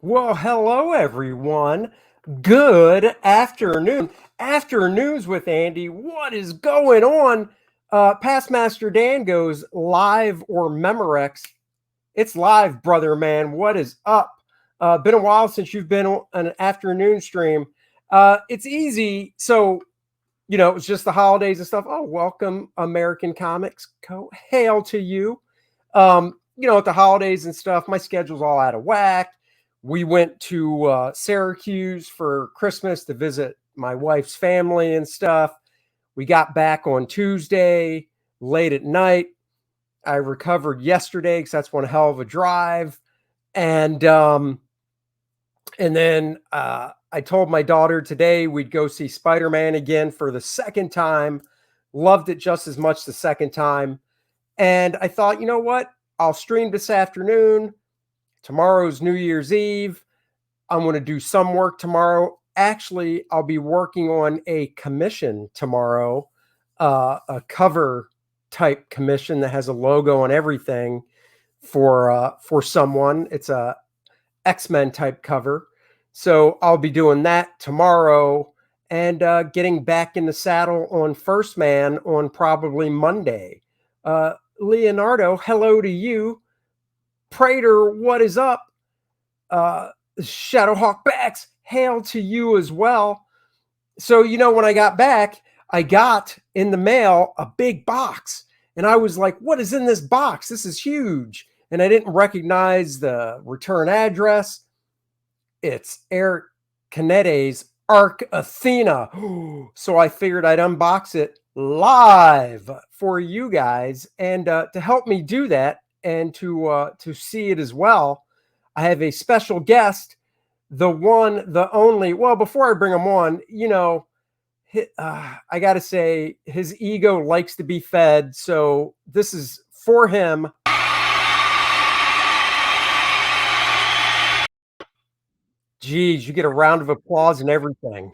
Well, hello, everyone. Good afternoon. Afternoons with Andy. What is going on? Past Master Dan goes live or Memorex. It's live, brother, man. What is up? Been a while since you've been on an afternoon stream. It's easy. So, you know, it's just the holidays and stuff. Oh, welcome, American Comics Co. Hail to you. You know, at the holidays and stuff, my schedule's all out of whack. We went to Syracuse for Christmas to visit my wife's family and stuff. We got back on Tuesday late at night. I recovered yesterday because that's one hell of a drive. And then I told my daughter today we'd go see Spider-Man again for the second time. Loved it just as much the second time. And I thought, you know what? I'll stream this afternoon. Tomorrow's New Year's Eve. I'm going to do some work tomorrow. Actually, I'll be working on a commission tomorrow, a cover type commission that has a logo and everything for someone. It's a X-Men type cover. So I'll be doing that tomorrow and getting back in the saddle on First Man on probably Monday. Leonardo, hello to you. Prater, what is up? Shadowhawk Backs, hail to you as well. So, you know, when I got back, I got in the mail a big box. And I was like, what is in this box? This is huge. And I didn't recognize the return address. It's Eric Canete's Arc Athena. So I figured I'd unbox it live for you guys. And to help me do that, and to see it as well, I have a special guest, the one, the only. Well, before I bring him on, you know, I got to say his ego likes to be fed. So this is for him. Geez, you get a round of applause and everything.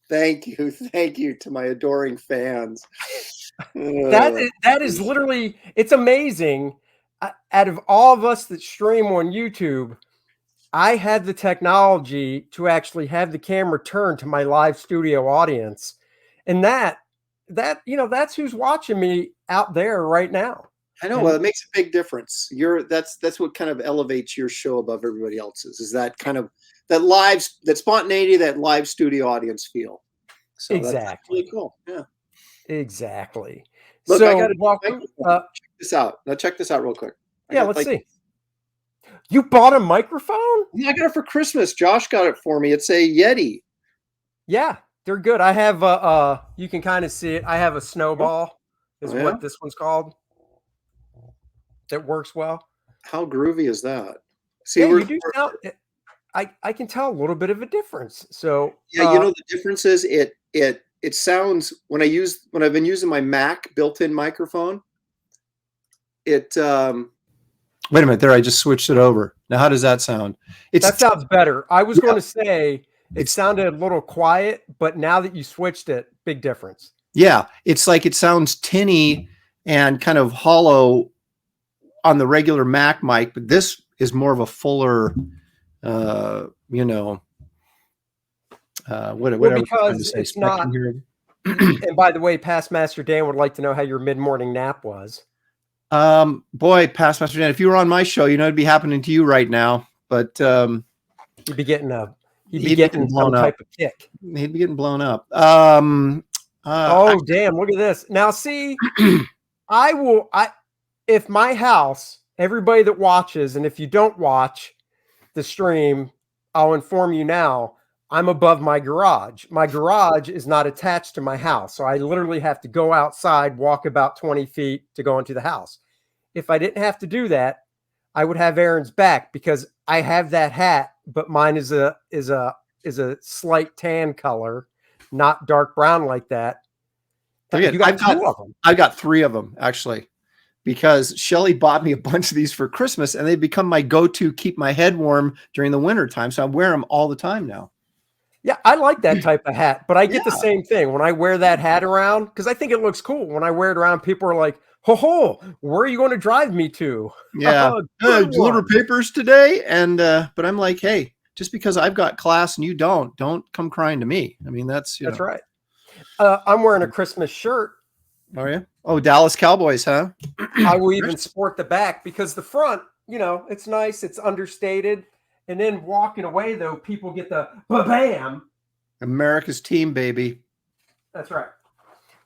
Thank you to my adoring fans. That is literally, it's amazing. Out of all of us that stream on YouTube, I had the technology to actually have the camera turned to my live studio audience. And that, you know, that's who's watching me out there right now. I know. Well, it makes a big difference. That's what kind of elevates your show above everybody else's, is that kind of that spontaneity, that live studio audience feel. So exactly. That's really cool. Yeah. Exactly. Look, so I got to check this out. Now check this out real quick. Let's see. You bought a microphone? Yeah, I got it for Christmas. Josh got it for me. It's a Yeti. Yeah, they're good. I have you can kind of see it. I have a Snowball is what this one's called. That works well. How groovy is that? See, yeah, you do sound, I can tell a little bit of a difference. So yeah, you know, the difference is it sounds, when I've been using my Mac built-in microphone, it wait a minute there, I just switched it over. Now how does that sound? That sounds better. I was going to say it sounded a little quiet, but now that you switched it, big difference. Yeah, it's like it sounds tinny and kind of hollow on the regular Mac mic, but this is more of a fuller you know, whatever. Because it's not. And by the way, Past Master Dan would like to know how your mid-morning nap was. Boy, Past Master Dan, if you were on my show, you know it'd be happening to you right now. But you'd be getting some type of kick. He'd be getting blown up. Damn! Look at this. Now, see, if my house everybody that watches, and if you don't watch the stream, I'll inform you now, I'm above my garage. My garage is not attached to my house. So I literally have to go outside, walk about 20 feet to go into the house. If I didn't have to do that, I would have Aaron's back because I have that hat, but mine is a slight tan color, not dark brown like that. Again, You got two of them. I've got 3 of them actually, because Shelly bought me a bunch of these for Christmas, and they've become my go-to keep my head warm during the winter time. So I wear them all the time now. Yeah, I like that type of hat, but I get the same thing when I wear that hat around because I think it looks cool. When I wear it around, people are like, "Ho, where are you going to drive me to?" Yeah, deliver papers today, and but I'm like, hey, just because I've got class and you don't come crying to me. I mean, that's right. I'm wearing a Christmas shirt. Oh yeah. Oh, Dallas Cowboys, huh? I will even sport the back because the front, it's nice, it's understated. And then walking away, though, people get the bam. America's team, baby. That's right.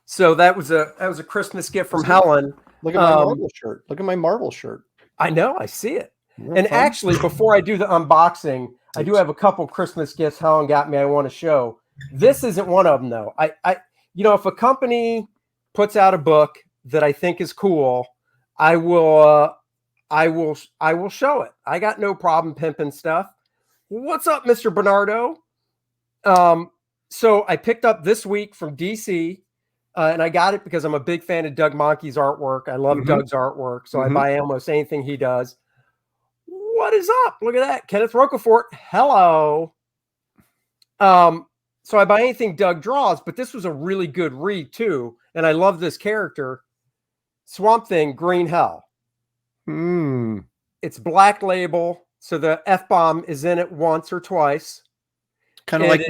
So that was a Christmas gift from Helen. Look at my Marvel shirt. Look at my Marvel shirt. I know, I see it. And actually, before I do the unboxing, I do have a couple Christmas gifts Helen got me I want to show. This isn't one of them, though. If a company puts out a book that I think is cool, I will show it. I got no problem pimping stuff. What's up, Mr. Bernardo? So I picked up this week from DC, and I got it because I'm a big fan of Doug Monkey's artwork. I love Doug's artwork, so I buy almost anything he does. What is up? Look at that. Kenneth Rocafort. Hello. So I buy anything Doug draws, but this was a really good read too. And I love this character. Swamp Thing, Green Hell. It's Black Label, so the F-bomb is in it once or twice. Kind of like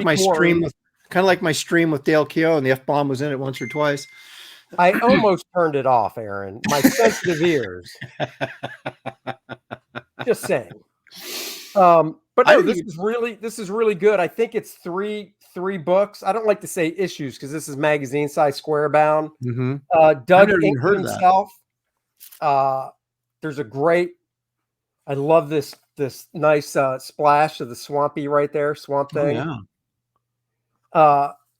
my stream with Dale Keough, and the F-bomb was in it once or twice. I almost turned it off, Aaron. My sensitive ears. Just saying. But no, this is really good. I think it's three books. I don't like to say issues because this is magazine size square bound. Doug inked himself. There's a great. I love this nice splash of the swampy right there, Swamp Thing.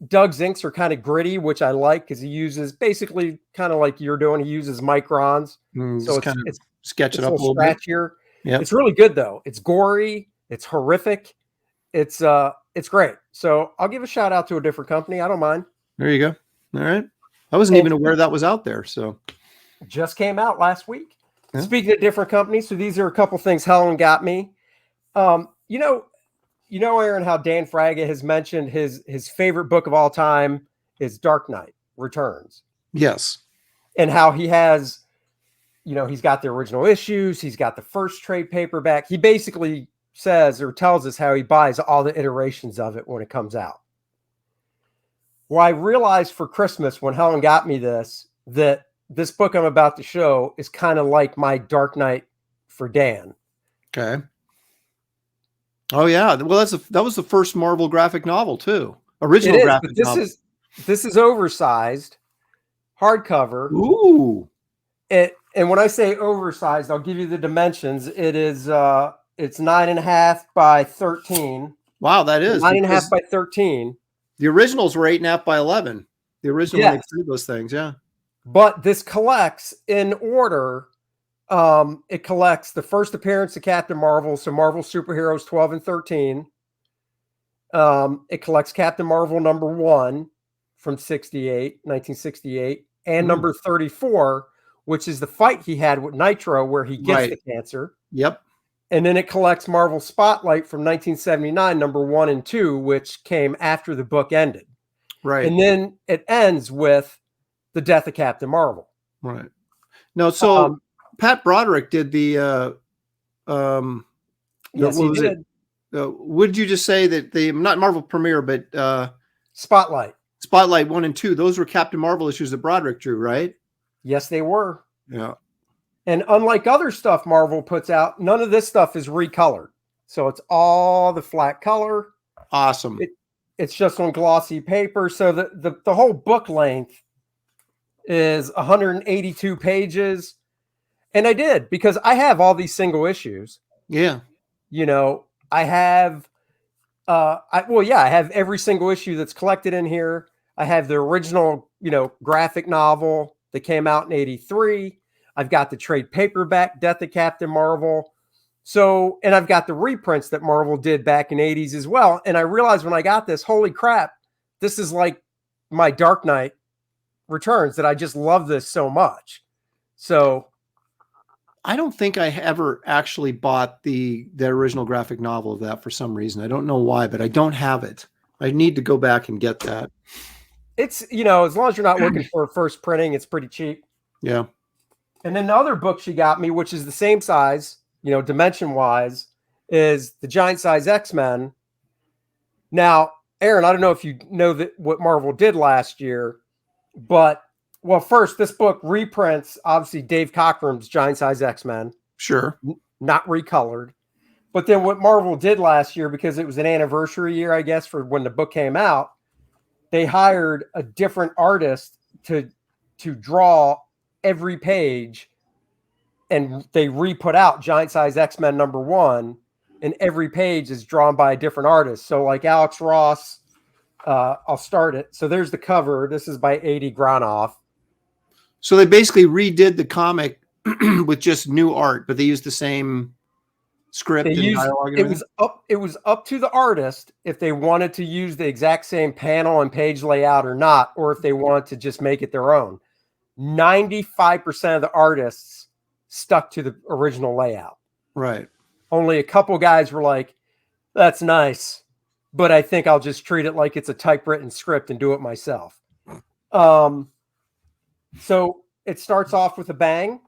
Doug's inks are kind of gritty, which I like because he uses basically kind of like you're doing. He uses microns, so it's sketch it up a little scratchier. Yeah, it's really good though. It's gory. It's horrific. It's great. So I'll give a shout out to a different company. I don't mind. There you go. All right. I wasn't even aware that was out there. So just came out last week. Yeah. Speaking of different companies, so these are a couple things Helen got me. Aaron, how Dan Fraga has mentioned his favorite book of all time is Dark Knight Returns. Yes. And how he has, he's got the original issues. He's got the first trade paperback. He basically says or tells us how he buys all the iterations of it when it comes out. Well, I realized for Christmas when Helen got me this, that this book I'm about to show is kind of like my Dark Knight for Dan. Okay. Oh yeah. Well, that was the first Marvel graphic novel too. Original graphic novel. This is oversized, hardcover. Ooh. And when I say oversized, I'll give you the dimensions. It is it's 9.5 by 13. Wow, that is 9.5 by 13. The originals were 8.5 by 11. The original when they threw those things, yeah. But this collects in order. It collects the first appearance of Captain Marvel, so Marvel Superheroes 12 and 13. It collects Captain Marvel #1 from 1968, and number 34, which is the fight he had with Nitro where he gets the cancer. Yep. And then it collects Marvel Spotlight from 1979, #1 and 2, which came after the book ended. Right. And then it ends with the death of Captain Marvel. Right. No, so Pat Broderick did the yes, he did. What did you just say that the not Marvel premiere, but Spotlight 1 and 2, those were Captain Marvel issues that Broderick drew, right? Yes, they were. Yeah. And unlike other stuff Marvel puts out, none of this stuff is recolored. So it's all the flat color. Awesome. It's just on glossy paper. So the whole book length is 182 pages. And I did, because I have all these single issues. Yeah. You know, I have, I have every single issue that's collected in here. I have the original, graphic novel that came out in 83. I've got the trade paperback, Death of Captain Marvel. So, and I've got the reprints that Marvel did back in 80s as well. And I realized when I got this, holy crap, this is like my Dark Knight Returns, that I just love this so much. So I don't think I ever actually bought the original graphic novel of that for some reason. I don't know why, but I don't have it. I need to go back and get that. it's, as long as you're not looking for a first printing, it's pretty cheap. Yeah. And then the other book she got me, which is the same size, dimension wise, is the giant size X-Men. Now, Aaron, I don't know if you know what Marvel did last year, but well, first, this book reprints, obviously, Dave Cockrum's giant size X-Men. Sure. Not recolored. But then what Marvel did last year, because it was an anniversary year, I guess, for when the book came out, they hired a different artist to draw every page, and they re-put out giant size X-Men #1, and every page is drawn by a different artist. So like Alex Ross, I'll start it. So there's the cover. This is by A.D. Granoff. So they basically redid the comic with just new art, but they used the same script and dialogue and everything? It was up to the artist if they wanted to use the exact same panel and page layout or not, or if they wanted to just make it their own. 95% of the artists stuck to the original layout. Right. Only a couple guys were like, that's nice, but I think I'll just treat it like it's a typewritten script and do it myself. So it starts off with a bang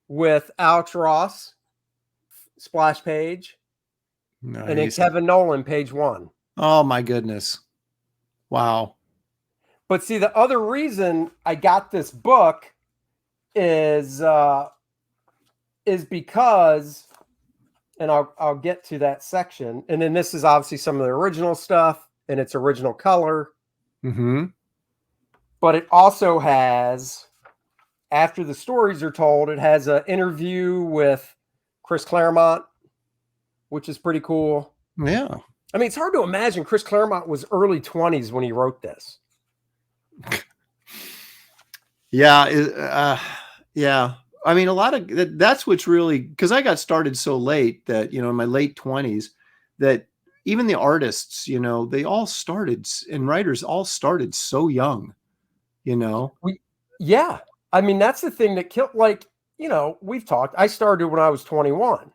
with Alex Ross, splash page, Nice. and then Kevin Nolan, page 1. Oh my goodness. Wow. But see, the other reason I got this book is because, and I'll get to that section. And then this is obviously some of the original stuff and its original color. Mm-hmm. But it also has, after the stories are told, it has an interview with Chris Claremont, which is pretty cool. Yeah. I mean, it's hard to imagine Chris Claremont was early 20s when he wrote this. Yeah. Yeah. I mean, a lot of that's what's really, because I got started so late that, in my late 20s, that even the artists, they all started, and writers all started so young, Yeah. I mean, that's the thing that killed, like, we've talked. I started when I was 21,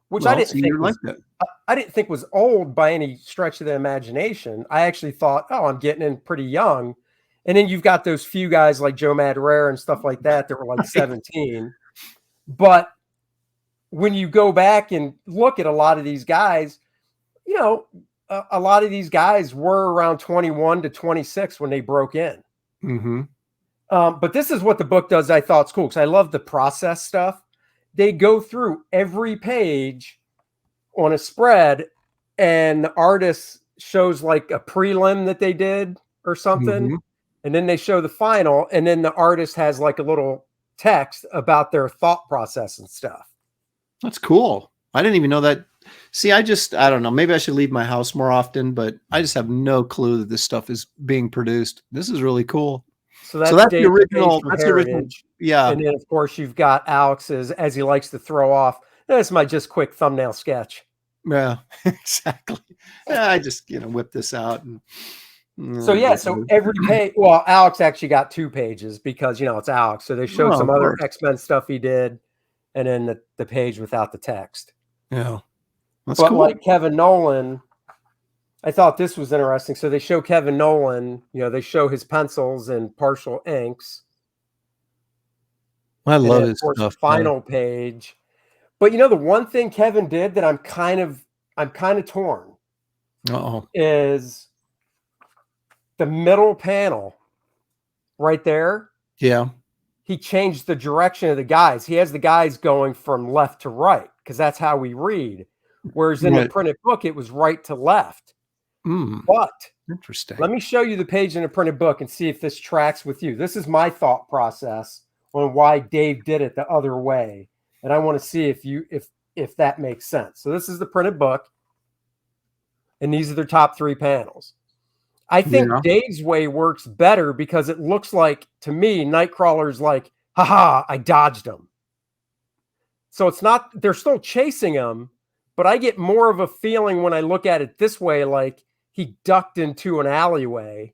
which I didn't think was old by any stretch of the imagination. I actually thought, oh, I'm getting in pretty young. And then you've got those few guys like Joe Madureira and stuff like that were like 17. But when you go back and look at a lot of these guys, a lot of these guys were around 21 to 26 when they broke in. Mm-hmm. But this is what the book does. I thought it's cool because I love the process stuff. They go through every page on a spread, and the artist shows like a prelim that they did or something. Mm-hmm. And then they show the final, and then the artist has like a little text about their thought process and stuff. That's cool. I didn't even know that. See, I don't know. Maybe I should leave my house more often, but I just have no clue that this stuff is being produced. This is really cool. So that's the original. That's the original. Yeah. And then, of course, you've got Alex's, as he likes to throw off. That's my just quick thumbnail sketch. Yeah, exactly. Yeah, I just, whip this out. And so every page, well, Alex actually got 2 pages because, it's Alex. So they showed some other X-Men stuff he did, and then the page without the text. Yeah. That's cool. Like Kevin Nolan, I thought this was interesting. So they show Kevin Nolan, they show his pencils and partial inks. I love his stuff. Final page. But the one thing Kevin did that I'm kind of torn. Is the middle panel right there. Yeah. He changed the direction of the guys. He has the guys going from left to right because that's how we read. Whereas in the printed book, it was right to left. But interesting. Let me show you the page in the printed book and see if this tracks with you. This is my thought process on why Dave did it the other way. and I want to see if that makes sense. So this is the printed book, and these are their top 3 panels. I think Dave's way works better because it looks like, to me, Nightcrawler's like, haha, I dodged him. So it's not, they're still chasing him, but I get more of a feeling when I look at it this way, like he ducked into an alleyway.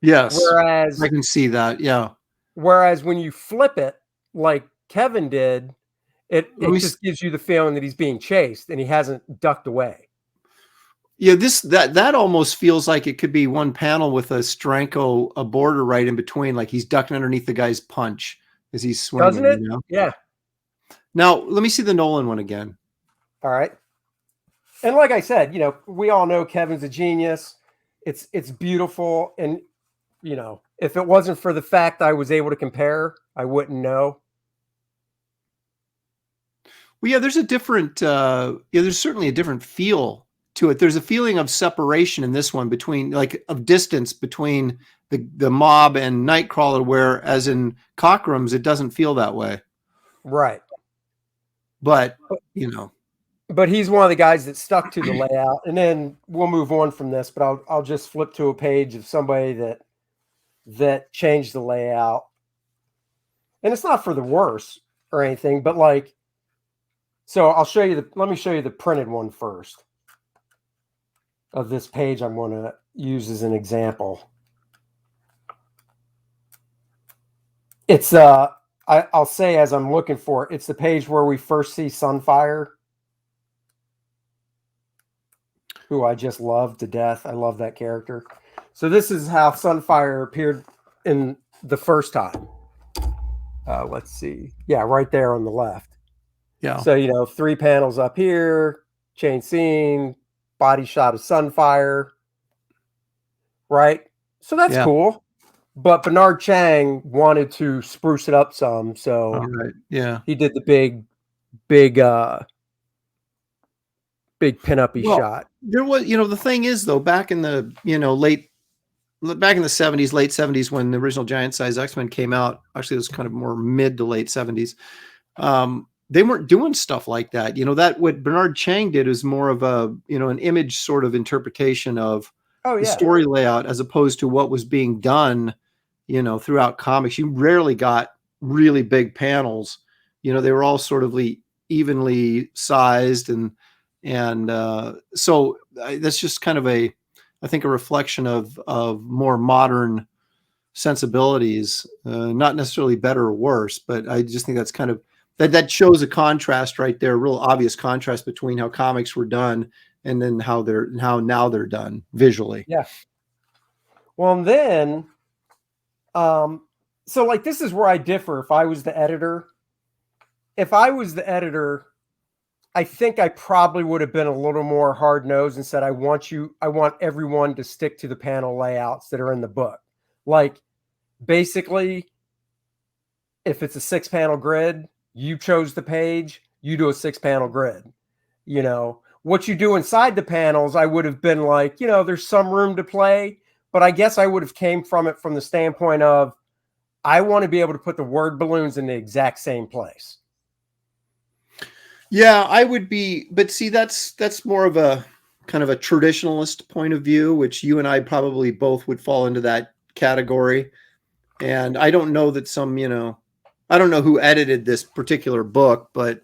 Yes. Whereas I can see that. Yeah. Whereas when you flip it, like Kevin did, it just gives you the feeling that he's being chased and he hasn't ducked away. Yeah, that almost feels like it could be one panel with a border right in between, like he's ducking underneath the guy's punch as he's swinging. Doesn't it? You know? Yeah. Now let me see the Nolan one again. All right. And like I said, you know, we all know Kevin's a genius. It's beautiful, and you know, if it wasn't for the fact I was able to compare, I wouldn't know. Well, yeah, there's a different, there's certainly a different feel to it. There's a feeling of separation in this one between, like, of distance between the mob and Nightcrawler, whereas in Cockrum's, it doesn't feel that way. Right. But, you know. But he's one of the guys that stuck to the layout. And then we'll move on from this, but I'll just flip to a page of somebody that changed the layout. And it's not for the worse or anything, but like, so I'll show you let me show you the printed one first of this page I'm going to use as an example. It's, I'll say as I'm looking for it, it's the page where we first see Sunfire, who I just love to death. I love that character. So this is how Sunfire appeared in the first time. Let's see. Yeah, right there on the left. Yeah. So, you know, 3 panels up here, chain scene, body shot of Sunfire. Right? So that's cool. But Bernard Chang wanted to spruce it up some. So he did the big pinup-y shot. There was, you know, the thing is though, back in the, you know, late 70s, when the original Giant Size X-Men came out, actually it was kind of more mid to late 70s. They weren't doing stuff like that. You know, that what Bernard Chang did is more of a, you know, an image sort of interpretation of the story layout, as opposed to what was being done, you know, throughout comics. You rarely got really big panels. You know, they were all sort of evenly sized, and so that's just kind of I think a reflection of more modern sensibilities, not necessarily better or worse, but I just think that's kind of, that shows a contrast right there, a real obvious contrast between how comics were done and then how now they're done visually. Yeah. Well, and then, so like, this is where I differ. If I was the editor, I think I probably would have been a little more hard-nosed and said, I want everyone to stick to the panel layouts that are in the book. Like, basically, if it's a 6-panel grid, you chose the page, you do a 6-panel grid. You know, what you do inside the panels, I would have been like, you know, there's some room to play, but I guess I would have came from it from the standpoint of, I want to be able to put the word balloons in the exact same place. Yeah, I would be, but see, that's more of a kind of a traditionalist point of view, which you and I probably both would fall into that category. And I don't know that you know, I don't know who edited this particular book, but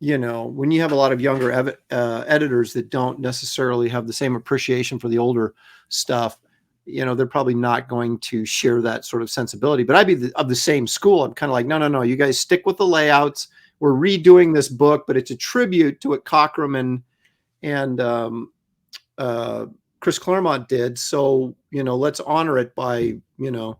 you know, when you have a lot of younger editors that don't necessarily have the same appreciation for the older stuff, you know, they're probably not going to share that sort of sensibility. But I'd be of the same school. I'm kind of like, no, you guys stick with the layouts. We're redoing this book, but it's a tribute to what Cockrum and Chris Claremont did. So, you know, let's honor it by, you know,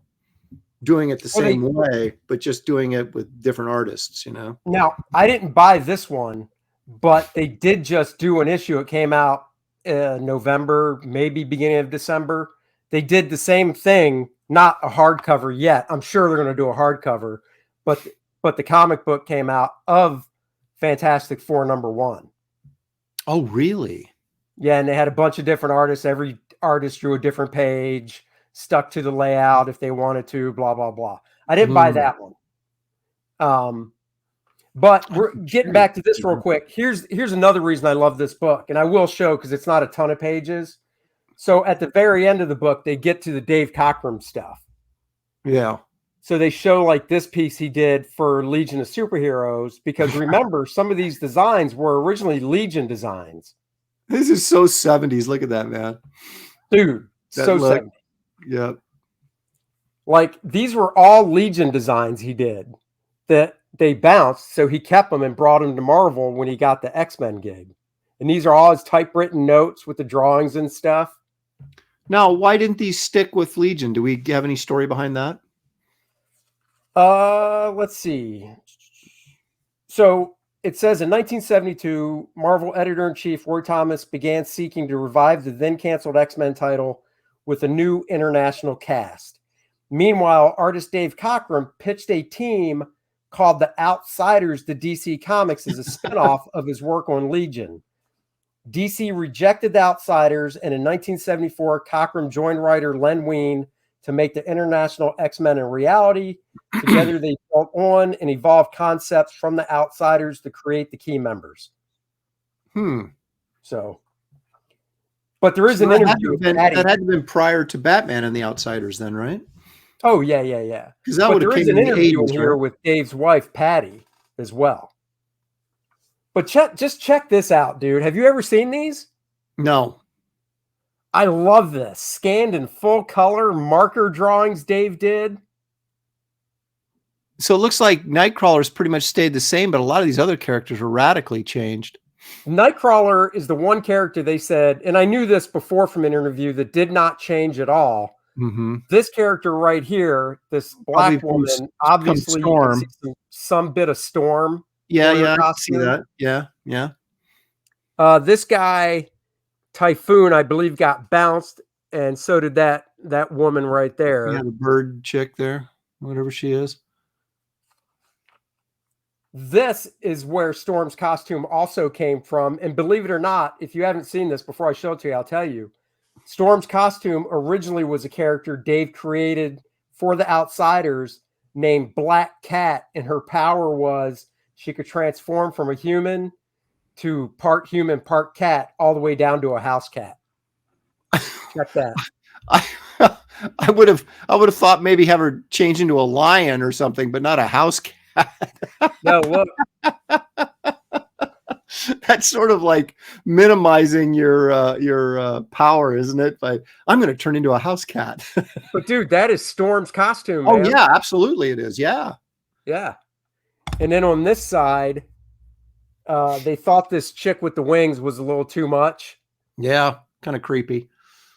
doing it the same way, but just doing it with different artists, you know. Now, I didn't buy this one, but they did just do an issue. It came out November, maybe beginning of December. They did the same thing, not a hardcover yet. I'm sure they're going to do a hardcover, but the comic book came out of Fantastic Four #1. Oh, really? Yeah, and they had a bunch of different artists. Every artist drew a different page, stuck to the layout if they wanted to, blah, blah, blah. I didn't buy that one. But we're getting back to this real quick. Here's another reason I love this book, and I will show because it's not a ton of pages. So at the very end of the book, they get to the Dave Cockrum stuff. Yeah. So they show like this piece he did for Legion of Superheroes, because remember, some of these designs were originally Legion designs. This is so 70s. Look at that, man. Dude, That so look. 70s. Yep. Like these were all Legion designs he did that they bounced. So he kept them and brought them to Marvel when he got the X-Men gig. And these are all his typewritten notes with the drawings and stuff. Now, why didn't these stick with Legion? Do we have any story behind that? Let's see. So it says in 1972, Marvel editor-in-chief Roy Thomas began seeking to revive the then-canceled X-Men title with a new international cast. Meanwhile, artist Dave Cockrum pitched a team called the Outsiders to DC Comics as a spinoff of his work on Legion. DC rejected the Outsiders, and in 1974, Cockrum joined writer Len Wein to make the International X-Men a reality. Together, they built on and evolved concepts from the Outsiders to create the key members. So, but there is an interview. That had to have been prior to Batman and the Outsiders, then, right? Oh yeah. Because that but would have there is came an in the interview 80s, in here right? with Dave's wife Patty as well. But just check this out, dude. Have you ever seen these? No. I love this. Scanned in full color marker drawings Dave did. So it looks like Nightcrawler's pretty much stayed the same, but a lot of these other characters were radically changed. Nightcrawler is the one character they said, and I knew this before from an interview, that did not change at all. Mm-hmm. This character right here, this black woman, obviously you can see some bit of Storm. Yeah, I can see that. Yeah. This guy, Typhoon, I believe, got bounced, and so did that woman right there. Yeah, the bird chick there, whatever she is. This is where Storm's costume also came from. And believe it or not, if you haven't seen this, before I show it to you, I'll tell you. Storm's costume originally was a character Dave created for the Outsiders named Black Cat, and her power was she could transform from a human to part human, part cat, all the way down to a house cat. Check that. I would have thought maybe have her change into a lion or something, but not a house cat. No, look. That's sort of like minimizing your power, isn't it? But I'm going to turn into a house cat. But dude, that is Storm's costume, Oh man. yeah, absolutely it is. Yeah. And then on this side, they thought this chick with the wings was a little too much. Yeah, kind of creepy.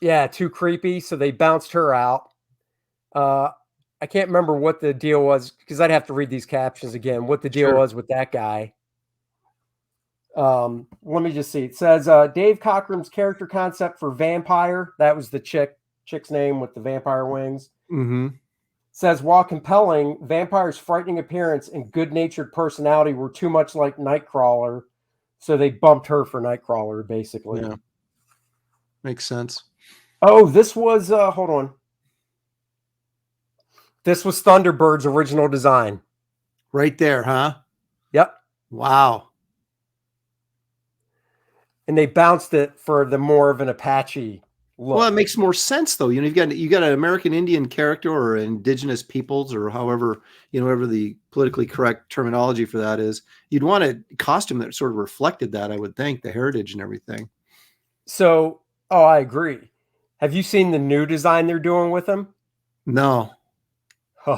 Yeah, too creepy. So they bounced her out. I can't remember what the deal was, because I'd have to read these captions again, what the deal was with that guy. Let me just see. It says Dave Cockrum's character concept for Vampire. That was the chick's name with the vampire wings. Mm-hmm. Says, while compelling, Vampire's frightening appearance and good-natured personality were too much like Nightcrawler, so they bumped her for Nightcrawler, basically. Yeah. Makes sense. Oh, this was, hold on. This was Thunderbird's original design. Right there, huh? Yep. Wow. And they bounced it for the more of an Apache look. Well, it makes more sense though. You know, you got an American Indian character or indigenous peoples or however, whatever the politically correct terminology for that is. You'd want a costume that sort of reflected that, I would think, the heritage and everything. So, I agree. Have you seen the new design they're doing with him? No. Do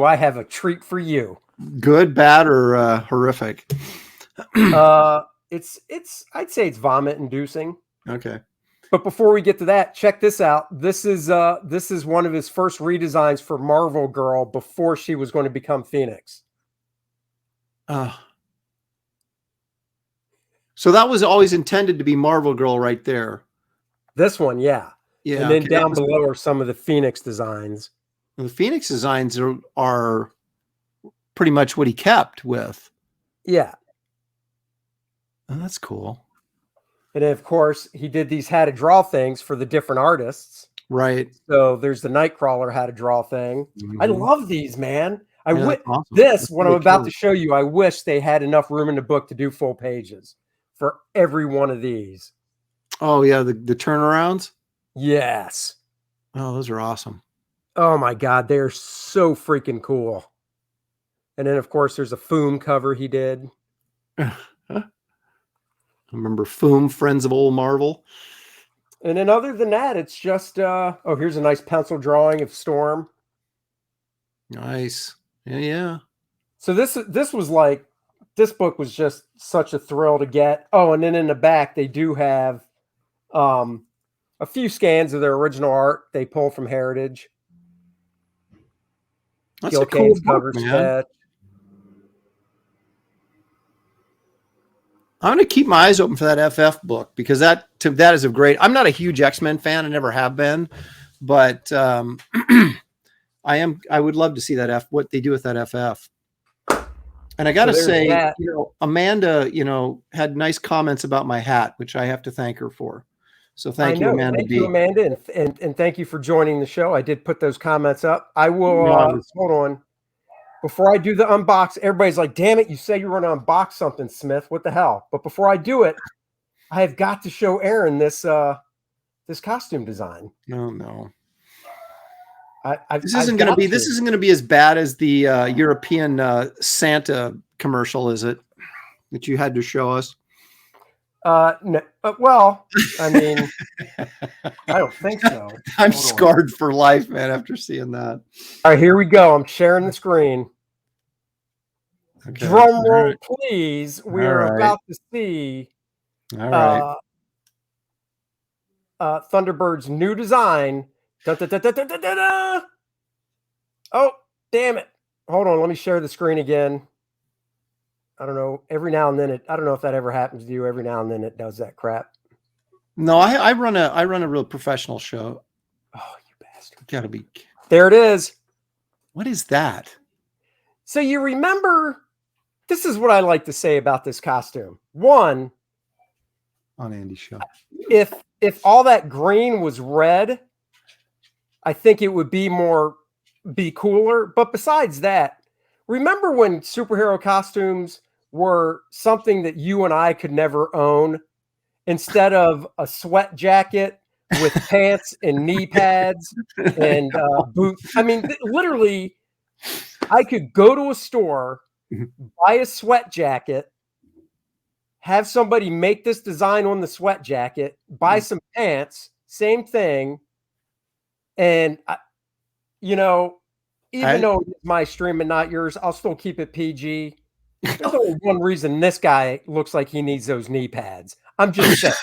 I have a treat for you? Good, bad, or horrific? It's I'd say it's vomit inducing. Okay. But before we get to that, check this out. This is one of his first redesigns for Marvel Girl before she was going to become Phoenix. So that was always intended to be Marvel Girl right there. This one, yeah. Yeah. And then down below are some of the Phoenix designs. The Phoenix designs are pretty much what he kept with. Yeah. Oh, that's cool. And then, of course, he did these how to draw things for the different artists. Right. So there's the Nightcrawler how to draw thing. Mm-hmm. I love these, man. That's awesome. That's what I'm about to show you. I wish they had enough room in the book to do full pages for every one of these. Oh yeah, the turnarounds. Yes. Oh, those are awesome. Oh my God, they're so freaking cool. And then of course there's a Foom cover he did. I remember Foom, Friends of Old Marvel. And then other than that, it's just oh, here's a nice pencil drawing of Storm. Nice. Yeah. So this was like, this book was just such a thrill to get. Oh, and then in the back they do have a few scans of their original art they pull from Heritage. That's a cool book, man. Sketch. I'm going to keep my eyes open for that FF book because that is a great. I'm not a huge X-Men fan. I never have been, but I would love to see that what they do with that FF. And I got to say, Amanda, had nice comments about my hat, which I have to thank her for. So thank you, Amanda. Thank you, Amanda, and thank you for joining the show. I did put those comments up. I will hold on. Before I do the unbox, everybody's like, damn it, you say you were going to unbox something, Smith. What the hell? But before I do it, I have got to show Aaron this this costume design. No. This isn't going to be as bad as the European Santa commercial, is it? That you had to show us? No, well, I mean, I don't think so. I'm scarred for life, man, after seeing that. All right, here we go. I'm sharing the screen. Okay. Drum roll, please. We are about to see Thunderbird's new design. Da, da, da, da, da, da, da. Oh, damn it. Hold on. Let me share the screen again. I don't know. Every now and then I don't know if that ever happens to you. Every now and then it does that crap. No, I run a real professional show. Oh, you bastard. Gotta be. There it is. What is that? So you remember, this is what I like to say about this costume. One, on Andy's show. If all that green was red, I think it would be cooler. But besides that, remember when superhero costumes were something that you and I could never own? Instead of a sweat jacket with pants and knee pads and boots. I mean, literally, I could go to a store, buy a sweat jacket, have somebody make this design on the sweat jacket, buy some pants, same thing. And, even though it's my stream and not yours, I'll still keep it PG. There's only one reason this guy looks like he needs those knee pads. I'm just saying.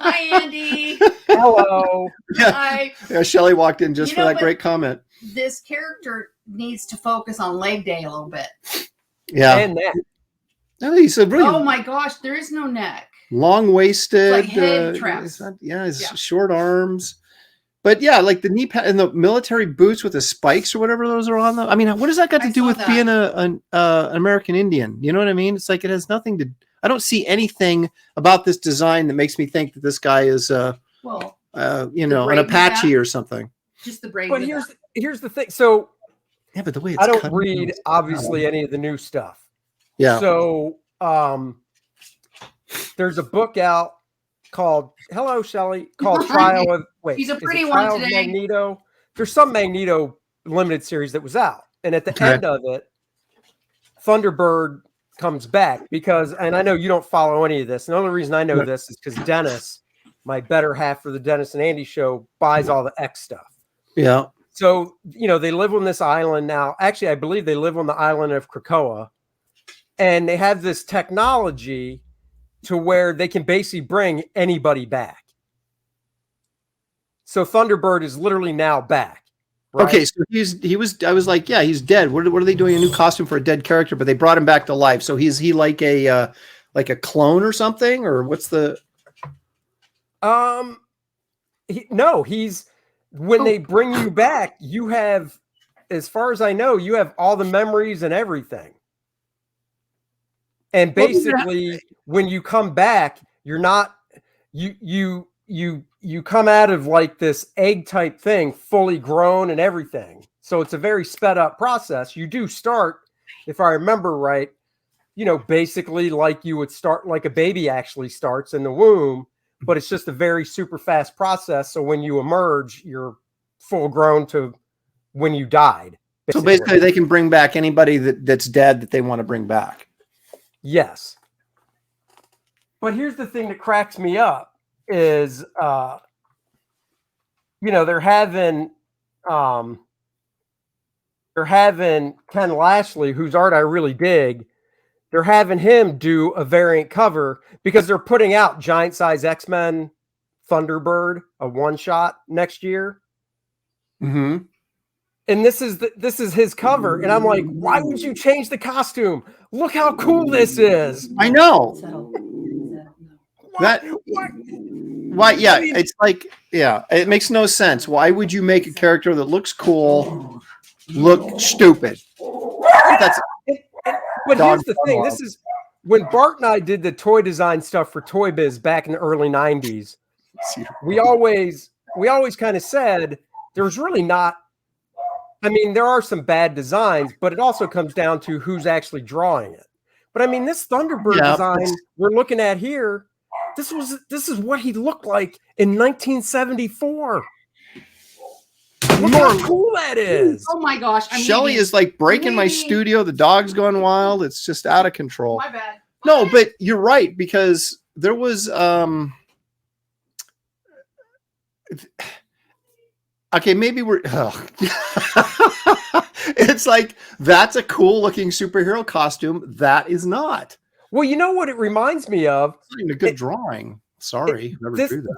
Hi, Andy. Hello. Hi. Yeah, Shelly walked in just for that great comment. This character needs to focus on leg day a little bit. Yeah. And neck. Oh my gosh, there is no neck. Long-waisted. Like head traps. Short arms. But yeah, like the knee pad and the military boots with the spikes or whatever those are on them. I mean, what does that got to do with being an American Indian? You know what I mean? It's like it has nothing to. I don't see anything about this design that makes me think that this guy is, an Apache or something. Just the braid. But here's the thing. So yeah, but the way it's I don't read obviously any of the new stuff. Yeah. So there's a book out called Hello, Shelly, called Trial of He's a pretty one today. Magneto. There's some Magneto limited series that was out, and at the end of it, Thunderbird comes back and I know you don't follow any of this. And the only reason I know this is because Dennis, my better half for the Dennis and Andy show, buys all the X stuff. Yeah. So they live on this island now. Actually, I believe they live on the island of Krakoa, and they have this technology to where they can basically bring anybody back. So Thunderbird is literally now back. Right? Okay, so I was like, yeah, he's dead. What are they doing? A new costume for a dead character, but they brought him back to life. So is he like a clone or something, or what's the? He's when they bring you back, you have, as far as I know, you have all the memories and everything. And basically, when you come back, you're not you you come out of like this egg type thing, fully grown and everything. So it's a very sped up process. You do start, if I remember right, basically like you would start like a baby actually starts in the womb, but it's just a very super fast process. So when you emerge, you're full grown to when you died. So basically they can bring back anybody that's dead that they want to bring back. Yes. But here's the thing that cracks me up is, they're having Ken Lashley, whose art I really dig. They're having him do a variant cover because they're putting out Giant Size X-Men Thunderbird, a one shot next year. Mm-hmm. And this is his cover. And I'm like, why would you change the costume? Look how cool this is. I know. What? Why? Yeah, it's like, yeah, it makes no sense. Why would you make a character that looks cool look stupid? But here's the thing. This is when Bart and I did the toy design stuff for Toy Biz back in the early 90s. We always kind of said there's really not. I mean, there are some bad designs, but it also comes down to who's actually drawing it. But I mean, this Thunderbird design we're looking at here, this is what he looked like in 1974. Look how cool that is. Oh my gosh. Shelly is like breaking my studio. The dog's going wild. It's just out of control. My bad. No, but you're right, because there was okay, maybe we're it's like that's a cool looking superhero costume. That is not. Well, you know what it reminds me of? It's not even a good drawing. Sorry, never drew that.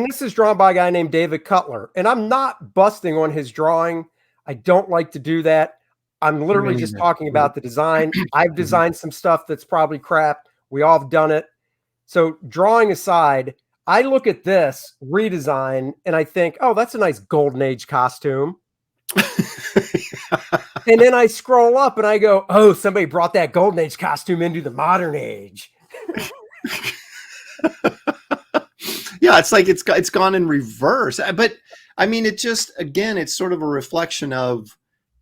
This is drawn by a guy named David Cutler, and I'm not busting on his drawing. I don't like to do that. I'm literally just talking about the design. I've designed some stuff that's probably crap. We all have done it. So drawing aside, I look at this redesign and I think, oh, that's a nice golden age costume. And then I scroll up and I go, oh, somebody brought that golden age costume into the modern age. Yeah, it's like it's gone in reverse. But I mean, it just, again, it's sort of a reflection of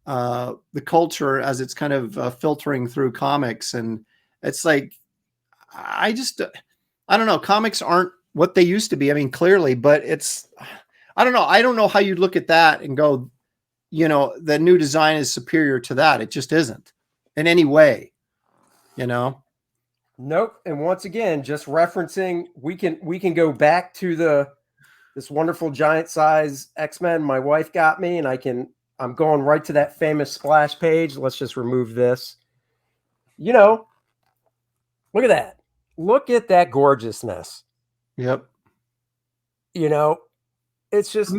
the culture as it's kind of filtering through comics. And it's like, I don't know. Comics aren't what they used to be. I mean, clearly, but I don't know. I don't know how you look at that and go, the new design is superior to that. It just isn't in any way, Nope. And once again, just referencing, we can go back to this wonderful Giant Size X-Men my wife got me, and I'm going right to that famous splash page. Let's just remove this. Look at that. Look at that gorgeousness. Yep. It's just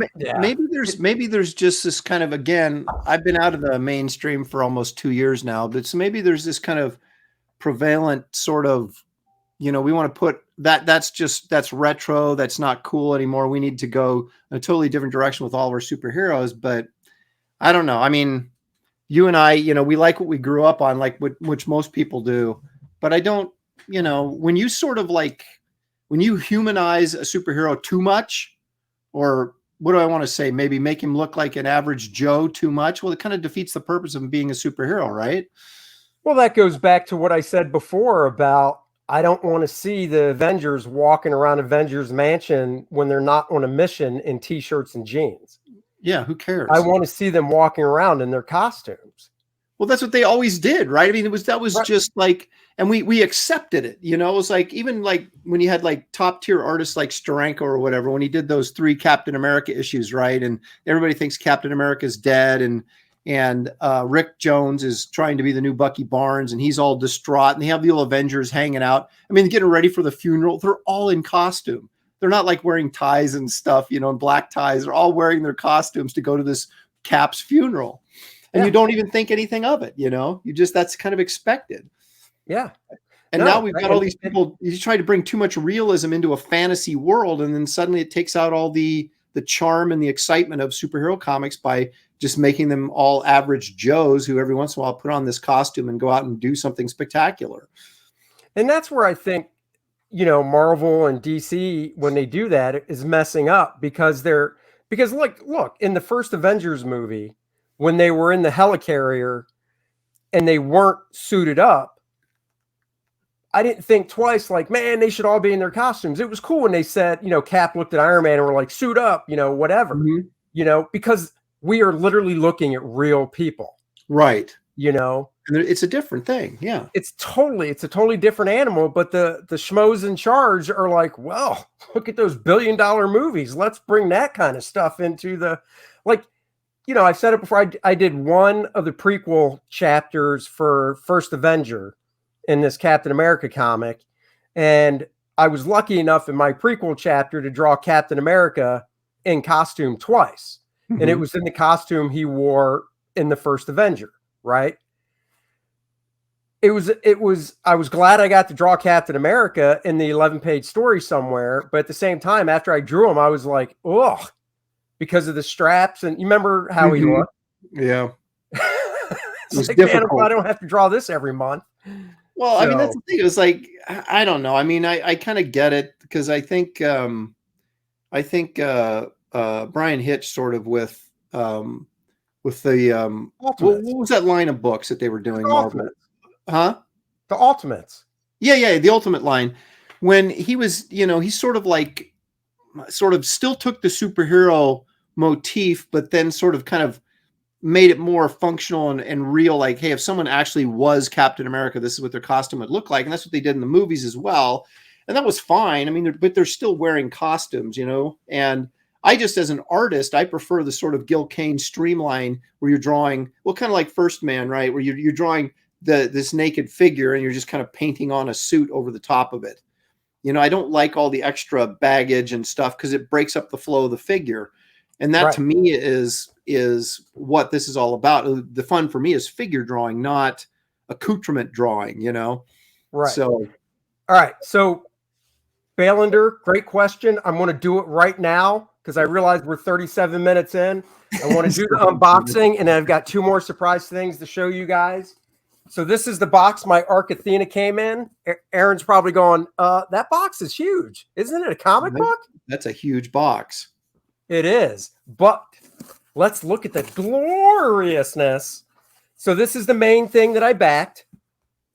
maybe there's just this kind of, again, I've been out of the mainstream for almost 2 years now, but so maybe there's this kind of prevalent sort of, we want to put that's retro, that's not cool anymore. We need to go a totally different direction with all of our superheroes. But I don't know. I mean, you and I, we like what we grew up on, like which most people do. But I don't, when you sort of like, when you humanize a superhero too much, or what do I want to say? Maybe make him look like an average Joe too much. Well, it kind of defeats the purpose of him being a superhero, right? Well, that goes back to what I said before about I don't want to see the Avengers walking around Avengers Mansion when they're not on a mission in T-shirts and jeans. Yeah, who cares? I want to see them walking around in their costumes. Well, that's what they always did, right? I mean, that was right. Just like, and we accepted it. It was like, even like when you had like top tier artists like Steranko or whatever, when he did those 3 Captain America issues, right? And everybody thinks Captain America's dead, and Rick Jones is trying to be the new Bucky Barnes, and he's all distraught, and they have the old Avengers hanging out. I mean, getting ready for the funeral. They're all in costume. They're not like wearing ties and stuff, and black ties. They're all wearing their costumes to go to this Cap's funeral. And you don't even think anything of it, that's kind of expected. Yeah. And now we've got all these people, you try to bring too much realism into a fantasy world, and then suddenly it takes out all the charm and the excitement of superhero comics by just making them all average Joes who every once in a while put on this costume and go out and do something spectacular. And that's where I think Marvel and DC, when they do that, is messing up because look, in the first Avengers movie, when they were in the helicarrier and they weren't suited up, I didn't think twice, like, man, they should all be in their costumes. It was cool when they said, Cap looked at Iron Man and were like, suit up, whatever, because we are literally looking at real people. Right. And it's a different thing. Yeah. It's a totally different animal, but the schmoes in charge are like, well, look at those billion-dollar movies. Let's bring that kind of stuff into I've said it before. I did one of the prequel chapters for First Avenger in this Captain America comic. And I was lucky enough in my prequel chapter to draw Captain America in costume twice. Mm-hmm. And it was in the costume he wore in the First Avenger, right? I was glad I got to draw Captain America in the 11-page story somewhere. But at the same time, after I drew him, I was like, oh, because of the straps. And you remember how he looked? Yeah. It's like, man, I don't have to draw this every month. Well, I mean, that's the thing. It was like, I don't know. I mean, I kind of get it because I think Brian Hitch sort of with the what was that line of books that they were doing? Marvel, huh? The Ultimates. Yeah, the Ultimate line. When he was, he sort of still took the superhero motif, but then sort of kind of made it more functional and real. Like, hey, if someone actually was Captain America, this is what their costume would look like. And that's what they did in the movies as well. And that was fine. I mean, but they're still wearing costumes, and I just, as an artist, I prefer the sort of Gil Kane streamline where you're drawing, well, kind of like First Man, right? Where you're drawing this naked figure and you're just kind of painting on a suit over the top of it. I don't like all the extra baggage and stuff because it breaks up the flow of the figure. And that to me is what this is all about. The fun for me is figure drawing, not accoutrement drawing, Right. So, all right. So, Bailander, great question. I'm going to do it right now because I realize we're 37 minutes in. I want to do the unboxing, and I've got two more surprise things to show you guys. So this is the box my Arc Athena came in. Aaron's probably going, that box is huge. Isn't it a comic book? That's a huge box. It is. But let's look at the gloriousness. So this is the main thing that I backed.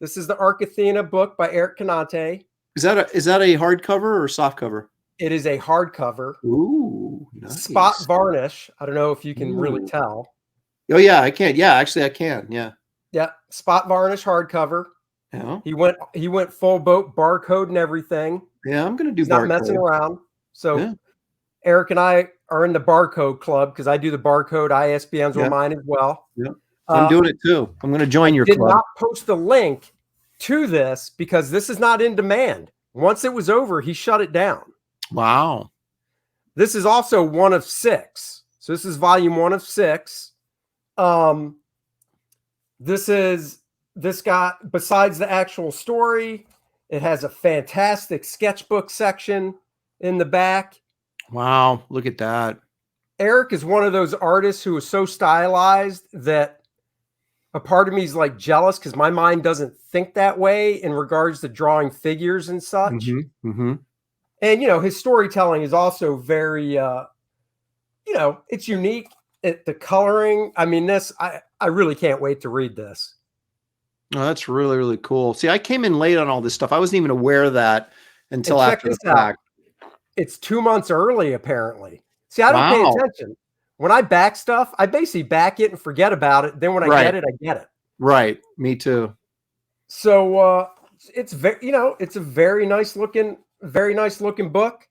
This is the Arc Athena book by Eric Canete. Is that a hardcover or soft cover? It is a hardcover. Ooh, nice. Spot varnish. I don't know if you can really tell. Oh yeah, I can. Yeah, actually I can. Yeah. Yeah, spot varnish hardcover. Yeah. He went full boat, barcode and everything. Yeah, I'm gonna do. He's not messing around. So Eric and I are in the barcode club because I do the barcode. ISBNs were mine as well. Yeah, I'm doing it too. I'm going to join your club. Did not post the link to this because this is not in demand. Once it was over, he shut it down. Wow. This is also 1 of 6. So this is volume 1 of 6. This got, besides the actual story, it has a fantastic sketchbook section in the back. Wow, look at that. Eric is one of those artists who is so stylized that a part of me is like jealous because my mind doesn't think that way in regards to drawing figures and such. Mm-hmm, mm-hmm. And, his storytelling is also very, it's unique. The coloring, I mean, I really can't wait to read this. Oh, that's really, really cool. See, I came in late on all this stuff. I wasn't even aware of that until after the fact. It's 2 months early, apparently. See, I don't pay attention. When I back stuff, I basically back it and forget about it. Then when I get it, I get it. Right. Me too. So it's it's a very nice looking book.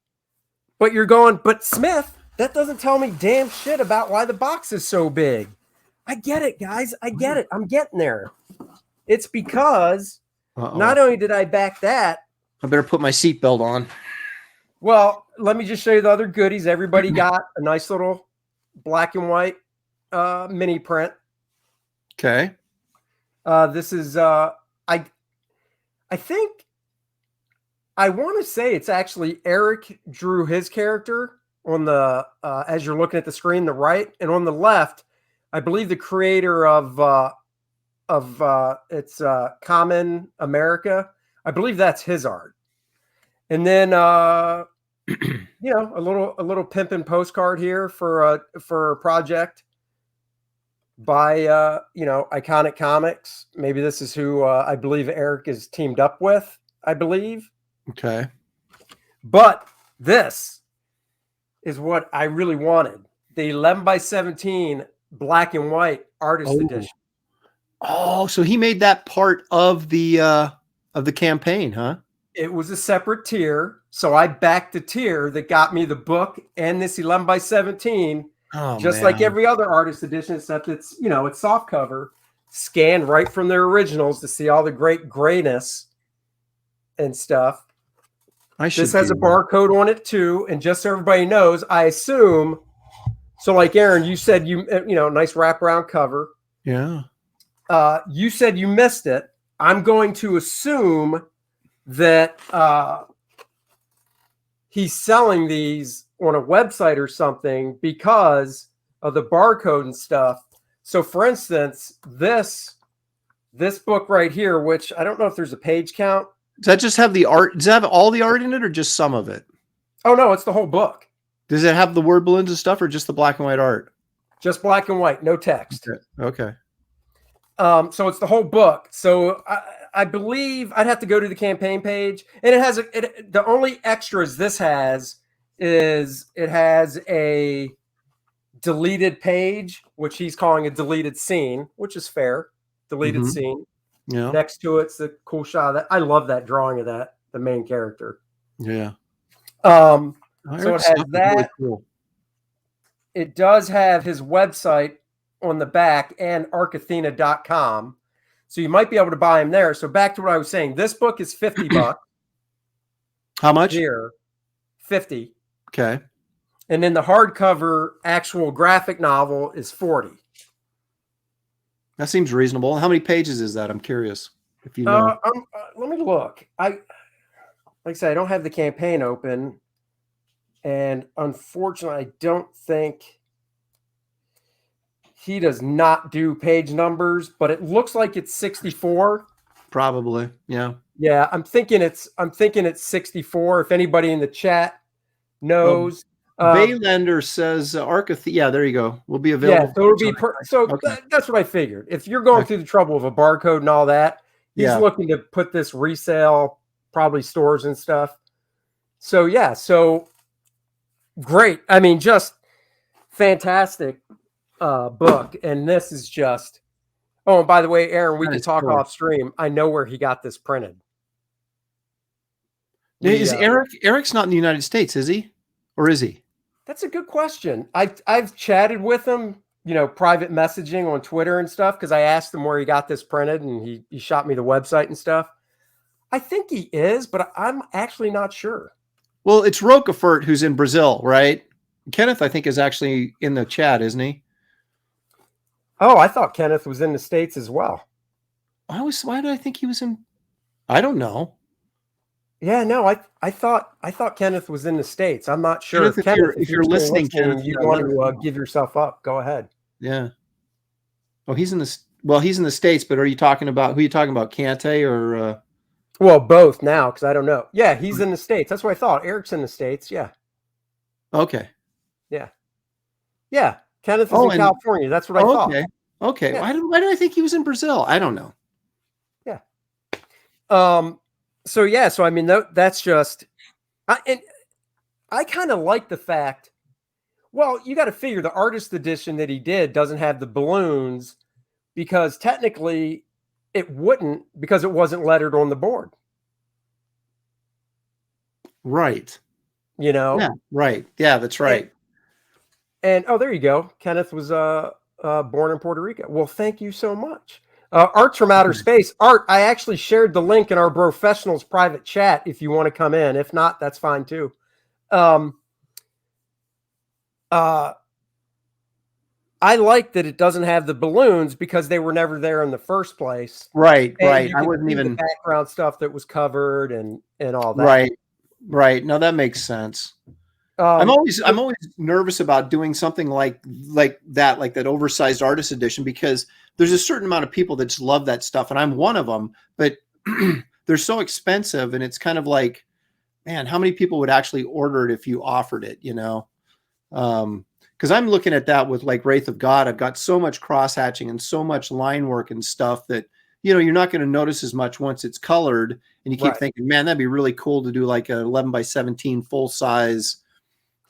But you're going, but Smith, that doesn't tell me damn shit about why the box is so big. I get it, guys. I get it. I'm getting there. It's because not only did I back that. I better put my seatbelt on. Well, let me just show you the other goodies. Everybody got a nice little black and white mini print. Okay. This is I think I want to say it's actually Eric drew his character on the as you're looking at the screen, the right, and on the left, I believe the creator of it's Common America. I believe that's his art. And then you know, a little pimpin' postcard here for a project by you know, Iconic Comics. Maybe this is who I believe Eric is teamed up with, I believe. Okay. But this is what I really wanted. The 11x17 black and white artist edition. Oh, so he made that part of the campaign, huh? It was a separate tier. So I backed the tier that got me the book and this 11x17. Oh, just man. like every other artist edition, except it's, you know, it's soft cover, scanned right from their originals to see all the great grayness and stuff. This has a barcode on it too, and just so everybody knows, I assume. So, like Aaron, you said you know, nice wraparound cover. Yeah. You said you missed it. I'm going to assume that he's selling these on a website or something because of the barcode and stuff. So, for instance, this book right here, which I don't know if there's a page count. Does that just have the art? Does it have all the art in it or just some of it? Oh, no, it's the whole book. Does it have the word balloons and stuff or just the black and white art? Just black and white, no text. Okay. So it's the whole book. So I believe I'd have to go to the campaign page, and it has the only extras this has is it has a deleted page, which he's calling a deleted scene, which is fair. Deleted scene. Yeah. Next to it's a cool shot of that. I love that drawing of that, the main character. Yeah. So it has that. Really cool. It does have his website on the back and ATHENA.com. So you might be able to buy him there. So back to what I was saying, this book is $50. How much? Here, 50. Okay. And then the hardcover actual graphic novel is 40. That seems reasonable. How many pages is that? I'm curious if you know. Let me look. Like I said, I don't have the campaign open. And unfortunately, I don't think he does not do page numbers, but it looks like it's 64. Probably. Yeah. Yeah, I'm thinking it's 64. If anybody in the chat knows. Baylander says yeah, there you go. Will be available. Yeah, so it'll be okay. That's what I figured. If you're going through the trouble of a barcode and all that, he's looking to put this resale, probably stores and stuff. So yeah, so great. I mean, just fantastic book. And this is just, oh, and by the way, Aaron, we can talk off stream. I know where he got this printed. Eric's not in the United States, is he? Or is he? That's a good question. I've chatted with him, you know, private messaging on Twitter and stuff, because I asked him where he got this printed, and he shot me the website and stuff. I think he is, but I'm actually not sure. Well, it's Roquefort who's in Brazil, right? Kenneth, I think, is actually in the chat, isn't he? Oh, I thought Kenneth was in the States as well. Why did I think he was in? I don't know. Yeah, no, I thought Kenneth was in the States. I'm not sure. Kenneth, if you're listening, Kenneth, you want to give yourself up. Go ahead. Yeah. Oh, he's in the States, but who are you talking about? Canete or? Well, both now, because I don't know. Yeah, he's in the States. That's what I thought. Eric's in the States. Yeah. Okay. Yeah. Yeah. Kenneth is in California. That's what I thought. Okay. Yeah. Why did I think he was in Brazil? I don't know. Yeah. So yeah. So I mean, that's just, and I kind of like the fact. Well, you got to figure the artist edition that he did doesn't have the balloons, because technically it wouldn't, because it wasn't lettered on the board. Right. You know? Yeah, right. Yeah, that's right. And oh, there you go. Kenneth was born in Puerto Rico. Well, thank you so much. Art's from Outer Space. Art, I actually shared the link in our Professionals private chat if you want to come in. If not, that's fine too. I like that it doesn't have the balloons because they were never there in the first place. Right, and right. I wasn't even the background stuff that was covered and all that. Right, right. No, that makes sense. I'm always nervous about doing something like that oversized artist edition, because there's a certain amount of people that just love that stuff, and I'm one of them. But they're so expensive, and it's kind of like, man, how many people would actually order it if you offered it, you know? Because I'm looking at that with like Wraith of God. I've got so much cross hatching and so much line work and stuff that, you know, you're not going to notice as much once it's colored. And you keep thinking, man, that'd be really cool to do like an 11 by 17 full size,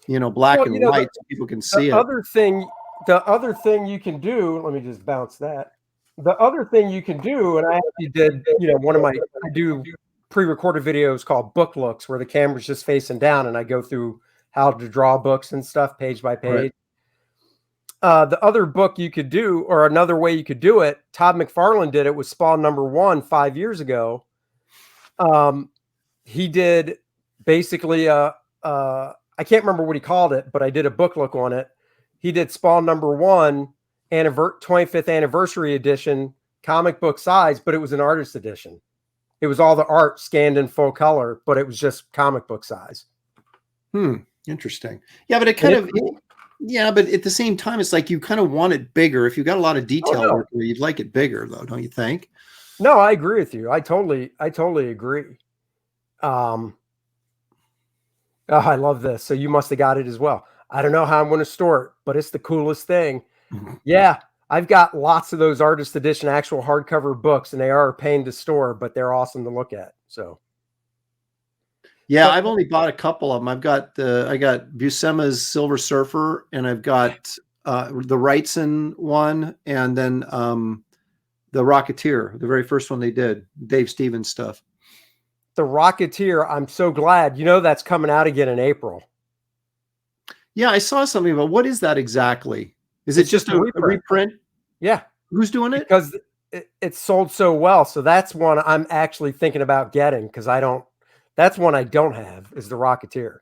you know, black and white so people can see it. The other thing you can do, let me just bounce that. The other thing you can do, and I actually did, you know, I do pre-recorded videos called book looks where the camera's just facing down and I go through how to draw books and stuff page by page. The other book you could do, or another way you could do it, Todd McFarlane did it with Spawn #1 5 years ago. He did basically I can't remember what he called it, but I did a book look on it. He did Spawn #1 25th anniversary edition, comic book size, but it was an artist edition. It was all the art scanned in full color, but it was just comic book size. Interesting. Yeah, but it kind of, yeah, but at the same time, it's like you kind of want it bigger. If you got a lot of detail work, you'd like it bigger, though, don't you think? No, I agree with you. I totally agree. Oh, I love this. So you must have got it as well. I don't know how I'm going to store it, but it's the coolest thing. Yeah, I've got lots of those artist edition actual hardcover books, and they are a pain to store, but they're awesome to look at. So, yeah, I've only bought a couple of them. I got Buscema's Silver Surfer, and I've got the Wrightson one, and then the Rocketeer, the very first one they did, Dave Stevens stuff. The Rocketeer, I'm so glad. You know that's coming out again in April. Yeah, I saw something about what is that exactly? Is it just a reprint? Yeah. Who's doing it? Because it sold so well. So that's one I'm actually thinking about getting because that's one I don't have is the Rocketeer.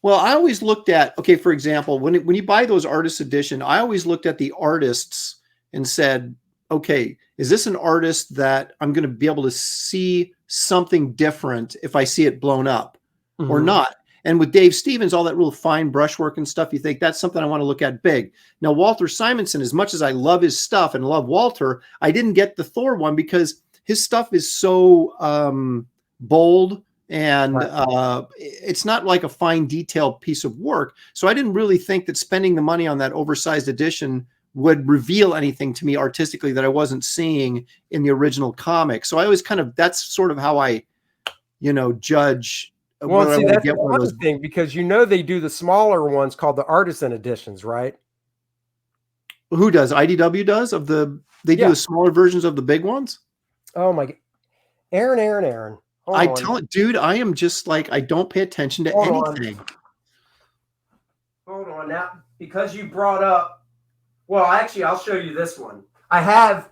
Well, I always looked at, okay, for example, when you buy those artist edition, I always looked at the artists and said, okay, is this an artist that I'm going to be able to see something different if I see it blown up or not? And with Dave Stevens, all that real fine brushwork and stuff, you think that's something I want to look at big. Now, Walter Simonson, as much as I love his stuff and love Walter, I didn't get the Thor one because his stuff is so bold and it's not like a fine detailed piece of work. So I didn't really think that spending the money on that oversized edition would reveal anything to me artistically that I wasn't seeing in the original comic. So I always that's sort of how I, you know, judge. Well, see, that's the other thing because you know they do the smaller ones called the artisan editions, right? Who does? IDW does they do the smaller versions of the big ones? Oh my God. Aaron. I tell it, dude, I am just like I don't pay attention to anything. Hold on now. Because you brought up, well, actually I'll show you this one. I have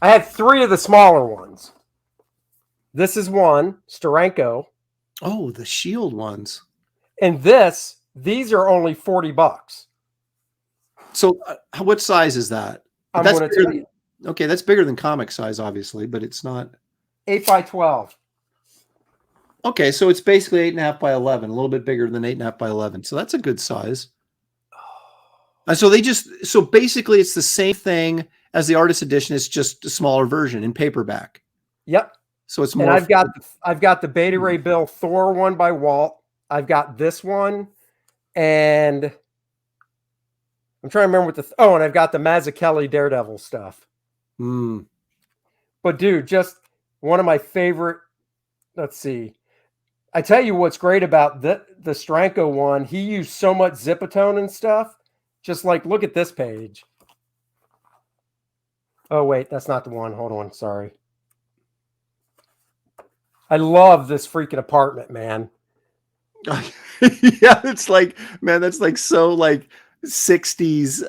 3 of the smaller ones. This is one, Steranko. Oh, the Shield ones. And these are only $40. So what size is that? I'm going to tell you. Okay, that's bigger than comic size, obviously, but it's not. 8 by 12. Okay, so it's basically 8.5 by 11, a little bit bigger than 8.5 by 11. So that's a good size. And so so basically it's the same thing as the artist edition. It's just a smaller version in paperback. Yep. So it's more. And I've got the Beta Ray Bill Thor one by Walt. I've got this one, and I'm trying to remember and I've got the Mazzucchelli Daredevil stuff. But dude, just one of my favorite. Let's see. I tell you what's great about the Steranko one. He used so much Zipatone and stuff. Just like look at this page. Oh wait, that's not the one. Hold on, sorry. I love this freaking apartment, man. Yeah, it's like, man, that's like so like 60s,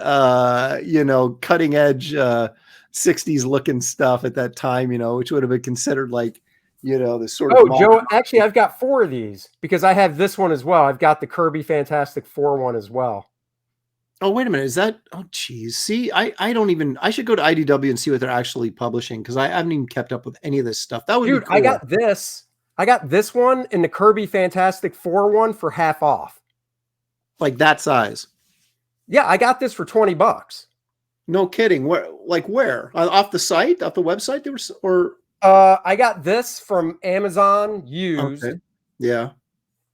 you know, cutting edge 60s looking stuff at that time, you know, which would have been considered like, you know, the sort of. Oh, Joe, actually, I've got 4 of these because I have this one as well. I've got the Kirby Fantastic Four one as well. Oh, wait a minute. Is that? Oh, geez. See, I should go to IDW and see what they're actually publishing because I haven't even kept up with any of this stuff. That would be cool. I got this one and the Kirby Fantastic Four one for half off. Like that size. Yeah, I got this for $20. No kidding. Where? Off the site, off the website? I got this from Amazon used. Okay. Yeah.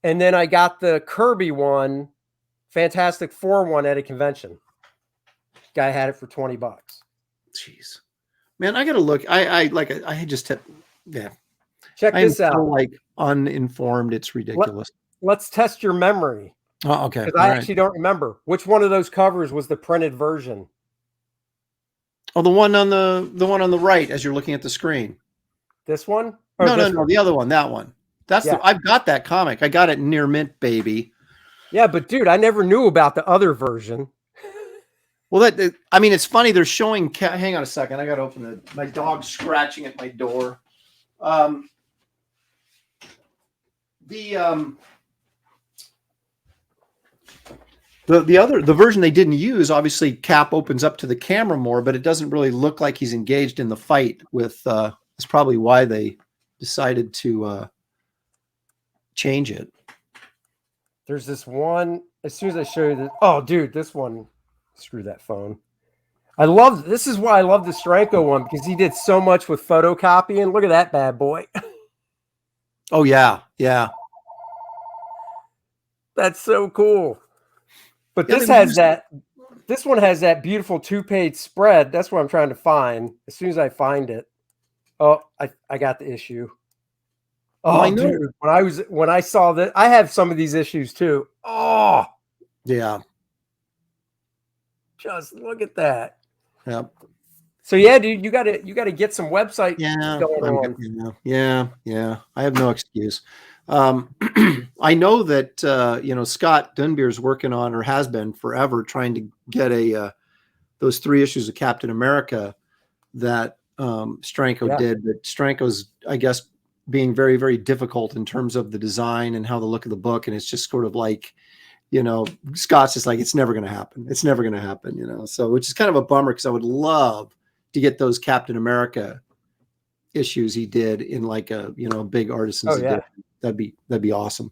And then I got the Kirby one, Fantastic Four one at a convention. Guy had it for $20. Jeez, man, I gotta look. I just have, yeah. Check I'm this out. so like uninformed. It's ridiculous. Let's test your memory. Oh, okay. Because I actually don't remember which one of those covers was the printed version. Oh, the one on the right as you're looking at the screen. This one? No, the other one. That one. That's I've got that comic. I got it near mint, baby. Yeah, but dude, I never knew about the other version. Well, I mean, it's funny. They're showing. Hang on a second. I got to open my dog's scratching at my door. The version they didn't use, obviously Cap opens up to the camera more, but it doesn't really look like he's engaged in the fight with, that's probably why they decided to change it. There's this one, as soon as I show you this, oh dude, this one, screw that phone. This is why I love the Stranko one, because he did so much with photocopying. Look at that bad boy. Oh yeah. Yeah. That's so cool. But this one has that beautiful 2-page spread. That's what I'm trying to find. As soon as I find it. Oh, I got the issue. Oh, I know. Dude, when I saw that, I have some of these issues too. Oh, yeah. Just look at that. Yep. So yeah, dude, you gotta get some website going on. Yeah. I have no excuse. I know that Scott Dunbier's working on, or has been forever, trying to get those 3 issues of Captain America that Stranko did. But Stranko's, I guess, being very, very difficult in terms of the design and how the look of the book, and it's just sort of like, Scott's just like, it's never going to happen. It's never going to happen. So which is kind of a bummer, because I would love to get those Captain America issues he did in like a big artisan's edition. That'd be awesome.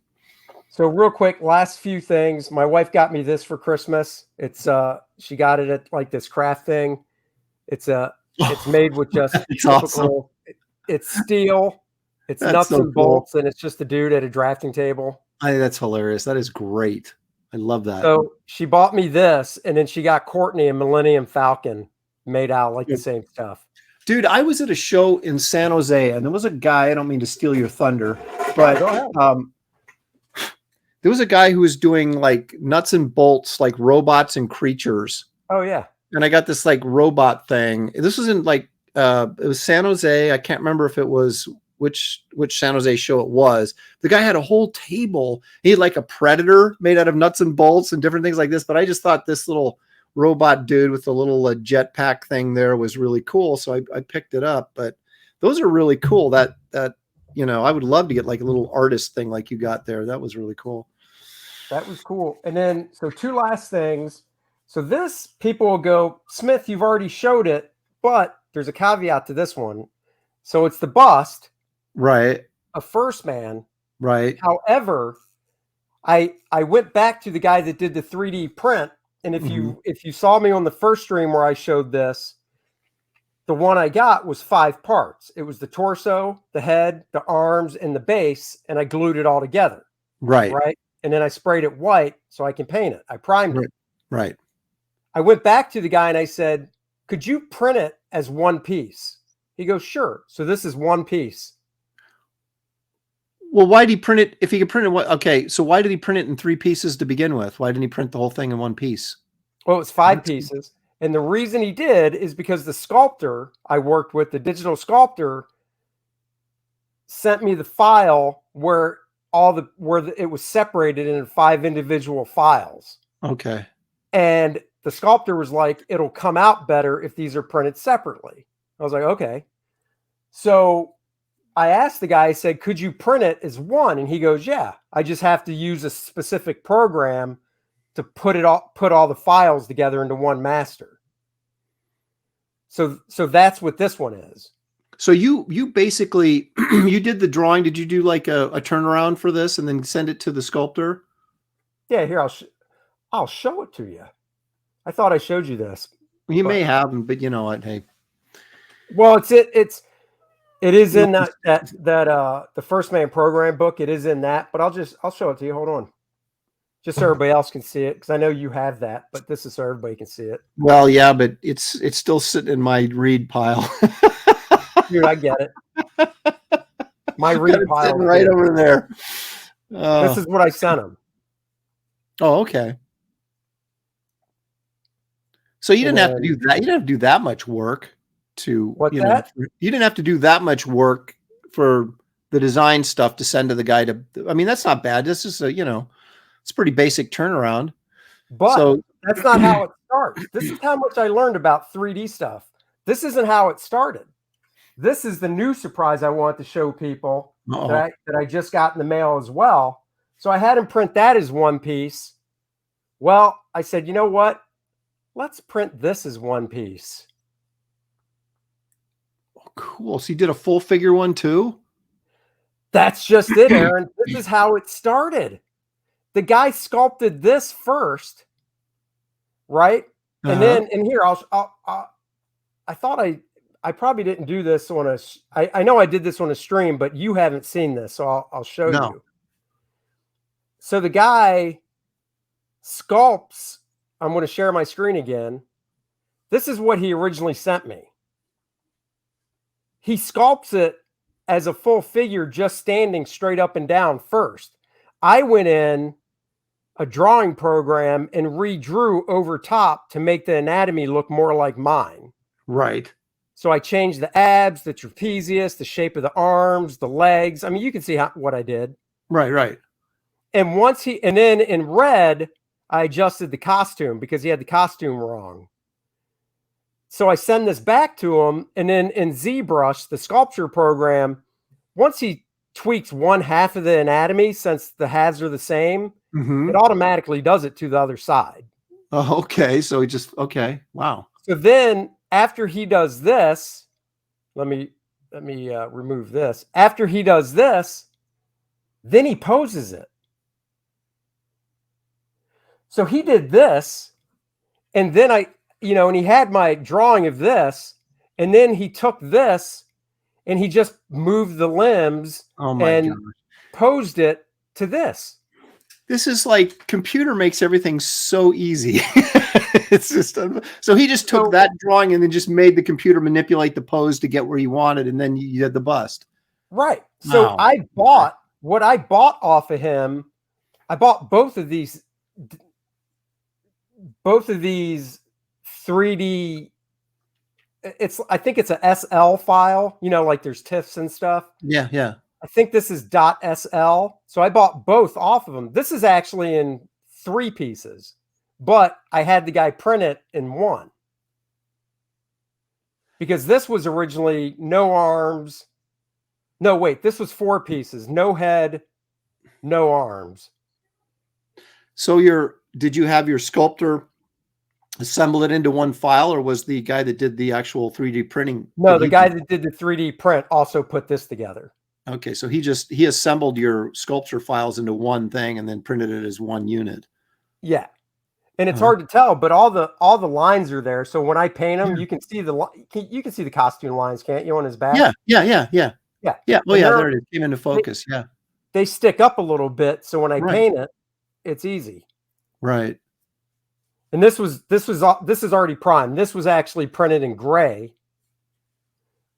So real quick, last few things. My wife got me this for Christmas. It's she got it at like this craft thing. It's made with just typical, it's steel. It's nuts and bolts, and it's just a dude at a drafting table. That's hilarious. That is great. I love that. So she bought me this, and then she got Courtney a Millennium Falcon made out like the same stuff. Dude, I was at a show in San Jose, and there was a guy, I don't mean to steal your thunder, but there was a guy who was doing like nuts and bolts, like robots and creatures. Oh, yeah. And I got this like robot thing. This was in like, it was San Jose. I can't remember if it was which San Jose show it was. The guy had a whole table. He had like a Predator made out of nuts and bolts and different things like this. But I just thought this little robot dude with the little jetpack thing there was really cool. So I picked it up. But those are really cool. That I would love to get like a little artist thing like you got there. That was really cool. That was cool. And then, so 2 last things. So this, people will go, Smith, you've already showed it, but there's a caveat to this one. So it's the bust. Right. A First Man. Right. However, I went back to the guy that did the 3D print. And if you saw me on the first stream where I showed this, the one I got was 5 parts. It was the torso, the head, the arms, and the base, and I glued it all together. Right. Right. And then I sprayed it white so I can paint it. I primed it. Right. I went back to the guy and I said, could you print it as one piece? He goes, sure. So this is one piece. Well, why did he print it? If he could print it, okay. So why did he print it in 3 pieces to begin with? Why didn't he print the whole thing in 1 piece? Well, it's 5 pieces. And the reason he did is because the sculptor I worked with, the digital sculptor, sent me the file where it was separated into 5 individual files. Okay. And the sculptor was like, it'll come out better if these are printed separately. I was like, okay. So I asked the guy, I said, could you print it as one? And he goes, yeah, I just have to use a specific program to put all the files together into one master. So that's what this one is. So you basically, you did the drawing. Did you do like a turnaround for this and then send it to the sculptor? Yeah, here, I'll show it to you. I thought I showed you this. You may have, but you know what? Hey. Well, it's It is in that the First Man Program book. It is in that, but I'll show it to you. Hold on. Just so everybody else can see it, because I know you have that, but this is so everybody can see it. Well, yeah, but it's still sitting in my read pile. Dude, I get it. My read pile sitting right over there. This is what I sent him. Oh, okay. So you didn't have to do that. You didn't have to do that much work to What's you know. that? You didn't have to do that much work for the design stuff to send to the guy to. I mean, that's not bad. This is it's a pretty basic turnaround. But So that's not how it starts. This is how much I learned about 3D stuff. This isn't how it started. This is the new surprise I want to show people that I just got in the mail as well. So I had him print that as one piece. Well, I said, you know what? Let's print this as one piece. Oh, cool. So you did a full figure one too? That's just it, Aaron. This is how it started. The guy sculpted this first, right? And then, and here, I thought I probably didn't do this on I know I did this on a stream, but you haven't seen this, so I'll show you. So the guy sculpts, I'm going to share my screen again. This is what he originally sent me. He sculpts it as a full figure, just standing straight up and down first. I went in a drawing program and redrew over top to make the anatomy look more like mine. Right. So I changed the abs, the trapezius, the shape of the arms, the legs. I mean, you can see what I did. Right, right. And and then in red, I adjusted the costume because he had the costume wrong. So I send this back to him, and then in ZBrush, the sculpture program, once he tweaks one half of the anatomy, since the halves are the same, it automatically does it to the other side. Oh, okay. So he just, okay. Wow. So then after he does this, let me remove this. After he does this, then he poses it. So he did this, and then and he had my drawing of this, and then he took this and he just moved the limbs and posed it to this. This is like computer makes everything so easy. It's just so he just took that drawing and then just made the computer manipulate the pose to get where he wanted, and then you did the bust. Right. So I bought what I bought off of him. I bought both of these 3D. I think it's a SL file. Like there's TIFFs and stuff. Yeah, yeah. I think this is .SL. So I bought both off of them. This is actually in 3 pieces, but I had the guy print it in 1. Because this was originally no arms. No, wait, this was 4 pieces. No head, no arms. So did you have your sculptor assemble it into one file, or was the guy that did the actual 3D printing? No, the guy that did the 3D print also put this together. Okay, so he assembled your sculpture files into one thing and then printed it as one unit. Yeah, and it's hard to tell, but all the lines are there. So when I paint them, you can see the costume lines, can't you, on his back? Yeah. Oh yeah, there it is. Came into focus. They stick up a little bit, so when I paint it, it's easy. Right. And this is already primed. This was actually printed in gray,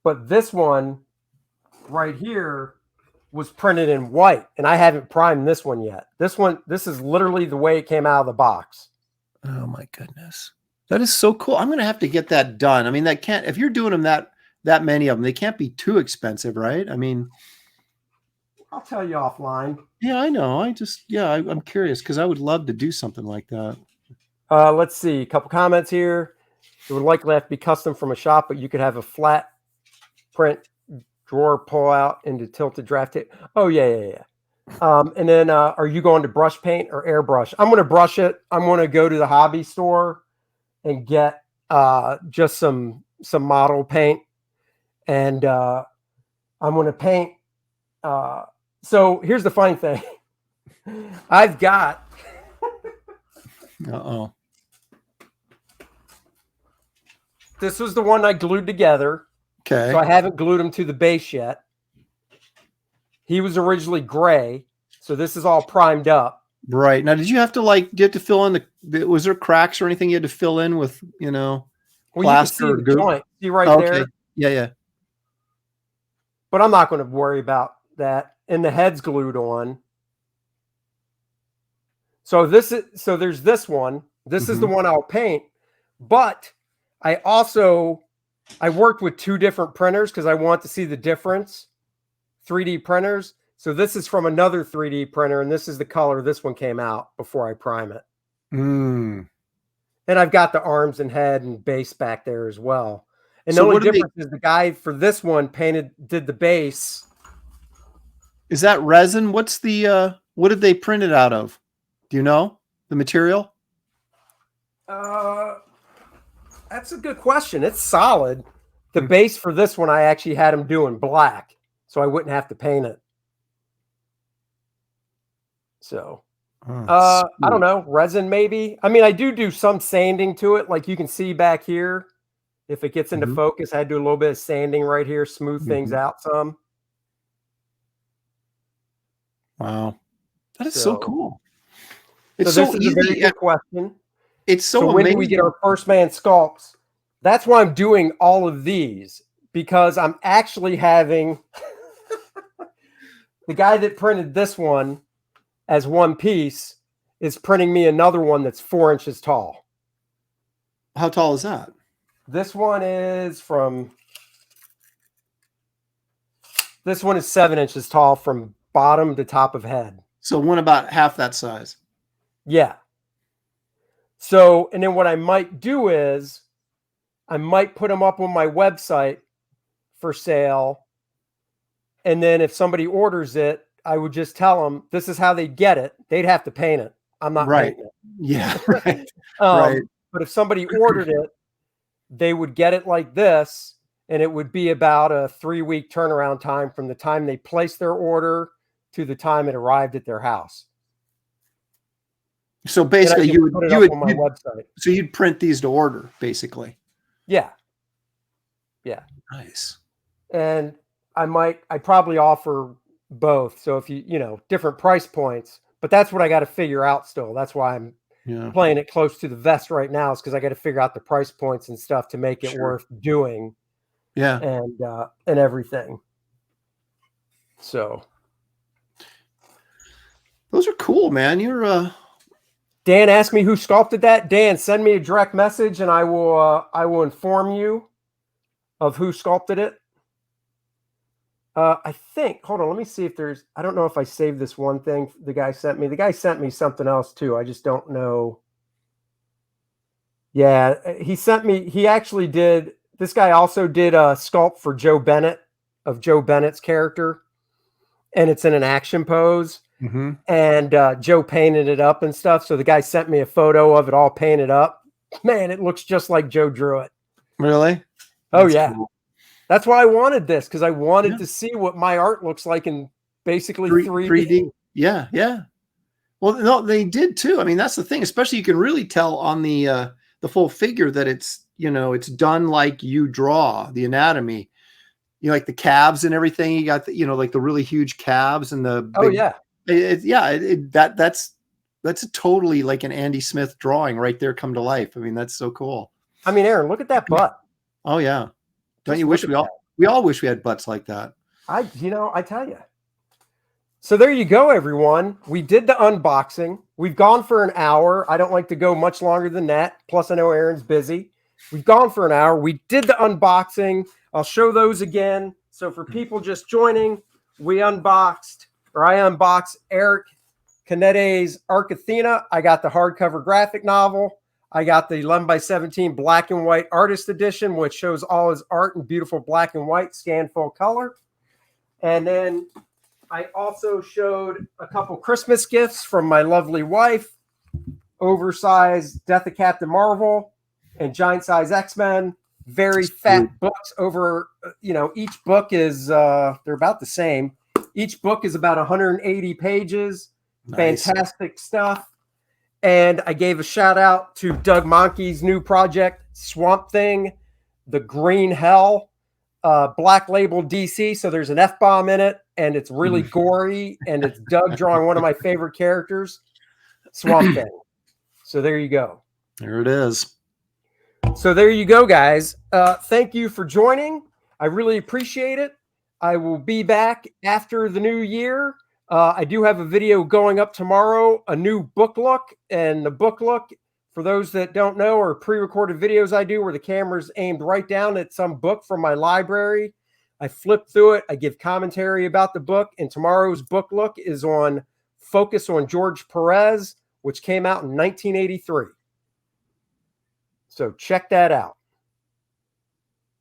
but this one right here was printed in white, and I haven't primed this one yet. This is literally the way it came out of the box. Oh my goodness, that is so cool. I'm gonna have to get that done. I mean, if you're doing them that many of them, they can't be too expensive, right? I mean, I'll tell you offline. Yeah, I know. I'm curious because I would love to do something like that. Let's see, a couple comments here. It would likely have to be custom from a shop, but you could have a flat print drawer pull out into tilted draft tape. Oh yeah. And then are you going to brush paint or airbrush? I'm going to brush it. I'm going to go to the hobby store and get just some model paint, and I'm going to paint. So here's the funny thing. I've got. This was the one I glued together. Okay. So I haven't glued him to the base yet. He was originally gray, so this is all primed up. Right. Now, did you have to fill in was there cracks or anything you had to fill in with, Well, plaster you or can see the goop? joint. See right Okay. there? Yeah. But I'm not going to worry about that. And the head's glued on. So there's this one. This is the one I'll paint. But I worked with 2 different printers because I want to see the difference. 3D printers. So this is from another 3D printer, and this is the color this one came out before I prime it. Mm. And I've got the arms and head and base back there as well. And So the only what do difference is the guy for this one did the base. Is that resin? What's what did they print it out of? Do you know the material? That's a good question. It's solid. The base for this one, I actually had him doing black, so I wouldn't have to paint it. So, I don't know, resin maybe. I mean, I do some sanding to it, like you can see back here. If it gets into focus, I do a little bit of sanding right here, smooth things out some. Wow, that is so cool. It's so so this easy. is a very good question. It's so when amazing. do we get our first man sculpts? That's why I'm doing all of these, because I'm actually having the guy that printed this one as one piece is printing me another one that's 4 inches tall. How tall is that? This one is 7 inches tall from bottom to top of head. So one about half that size. Yeah. So, and then what I might do is I might put them up on my website for sale. And then if somebody orders it, I would just tell them this is how they get it. They'd have to paint it. I'm not painting it. Yeah. Right. Right. But if somebody ordered it, they would get it like this, and it would be about a 3-week turnaround time from the time they placed their order to the time it arrived at their house. So basically, you would put it up on my website. So you'd print these to order, basically. Yeah. Nice. And I probably offer both. So if you different price points, but that's what I got to figure out still. That's why I'm playing it close to the vest right now, is because I got to figure out the price points and stuff to make it worth doing. Yeah. And everything. So those are cool, man. You're Dan asked me who sculpted that. Dan, send me a direct message and I will inform you of who sculpted it. I think, hold on, let me see if I don't know if I saved this one thing the guy sent me. The guy sent me something else too. I just don't know. Yeah, this guy also did a sculpt for Joe Bennett, of Joe Bennett's character. And it's in an action pose. And Joe painted it up and stuff. So the guy sent me a photo of it all painted up. Man, it looks just like Joe drew it. Really? Oh, yeah. Cool. That's why I wanted this, because I wanted to see what my art looks like in basically 3D. Yeah. Well, no, they did too. I mean, that's the thing. Especially, you can really tell on the full figure that it's done like you draw the anatomy. Like the calves and everything. You got like the really huge calves and the big, that's a totally like an Andy Smith drawing right there come to life. I mean, that's so cool. I mean, Aaron, look at that butt. Oh yeah. Don't you wish we all wish we had butts like that? I tell you. So there you go, everyone. We did the unboxing. We've gone for an hour. I don't like to go much longer than that. Plus, I know Aaron's busy. We've gone for an hour. We did the unboxing. I'll show those again. So for people just joining, I unboxed Eric Canete's ATHENA. I got the hardcover graphic novel. I got the 11x17 black and white artist edition, which shows all his art in beautiful black and white, scanned full color. And then I also showed a couple Christmas gifts from my lovely wife, oversized Death of Captain Marvel and giant size X-Men. Very fat books over, each book is, they're about the same. Each book is about 180 pages. Nice. Fantastic stuff. And I gave a shout out to Doug Monkey's new project, Swamp Thing, The Green Hell. Black Label DC, so there's an F-bomb in it, and it's really gory, and it's Doug drawing one of my favorite characters, Swamp Thing. So there you go. There it is. So there you go, guys. Thank you for joining. I really appreciate it. I will be back after the new year. I do have a video going up tomorrow, a new book look, and the book look, for those that don't know, are pre-recorded videos I do where the camera's aimed right down at some book from my library. I flip through it. I give commentary about the book, and tomorrow's book look is on Focus on George Perez, which came out in 1983. So check that out.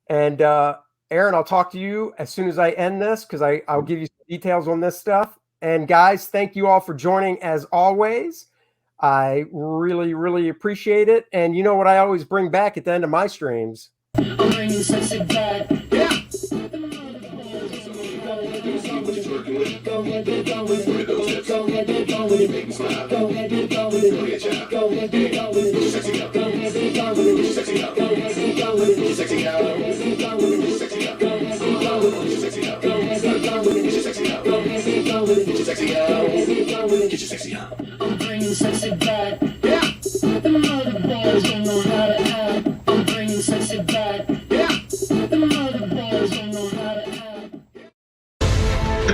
And Aaron, I'll talk to you as soon as I end this, because I'll give you some details on this stuff. And guys, thank you all for joining as always. I really, really appreciate it. And you know what I always bring back at the end of my streams? I'm bringing sexy back. Yeah. I'm bringing sexy back. Yeah. The mother boys don't know how to act. I'm bringing sexy back. Yeah. The mother boys don't know how to act.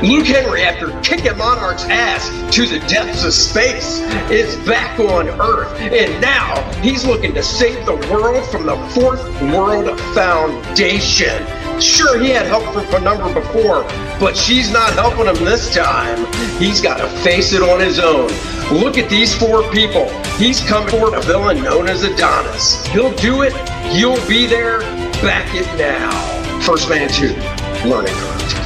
Luke Henry, after kicking Monarch's ass to the depths of space, is back on Earth, and now he's looking to save the world from the Fourth World Foundation. Sure, he had help from Penumbra before, but she's not helping him this time. He's got to face it on his own. Look at these four people. He's coming for a villain known as Adonis. He'll do it. You'll be there. Back it now. First Man 2, Learning Curve.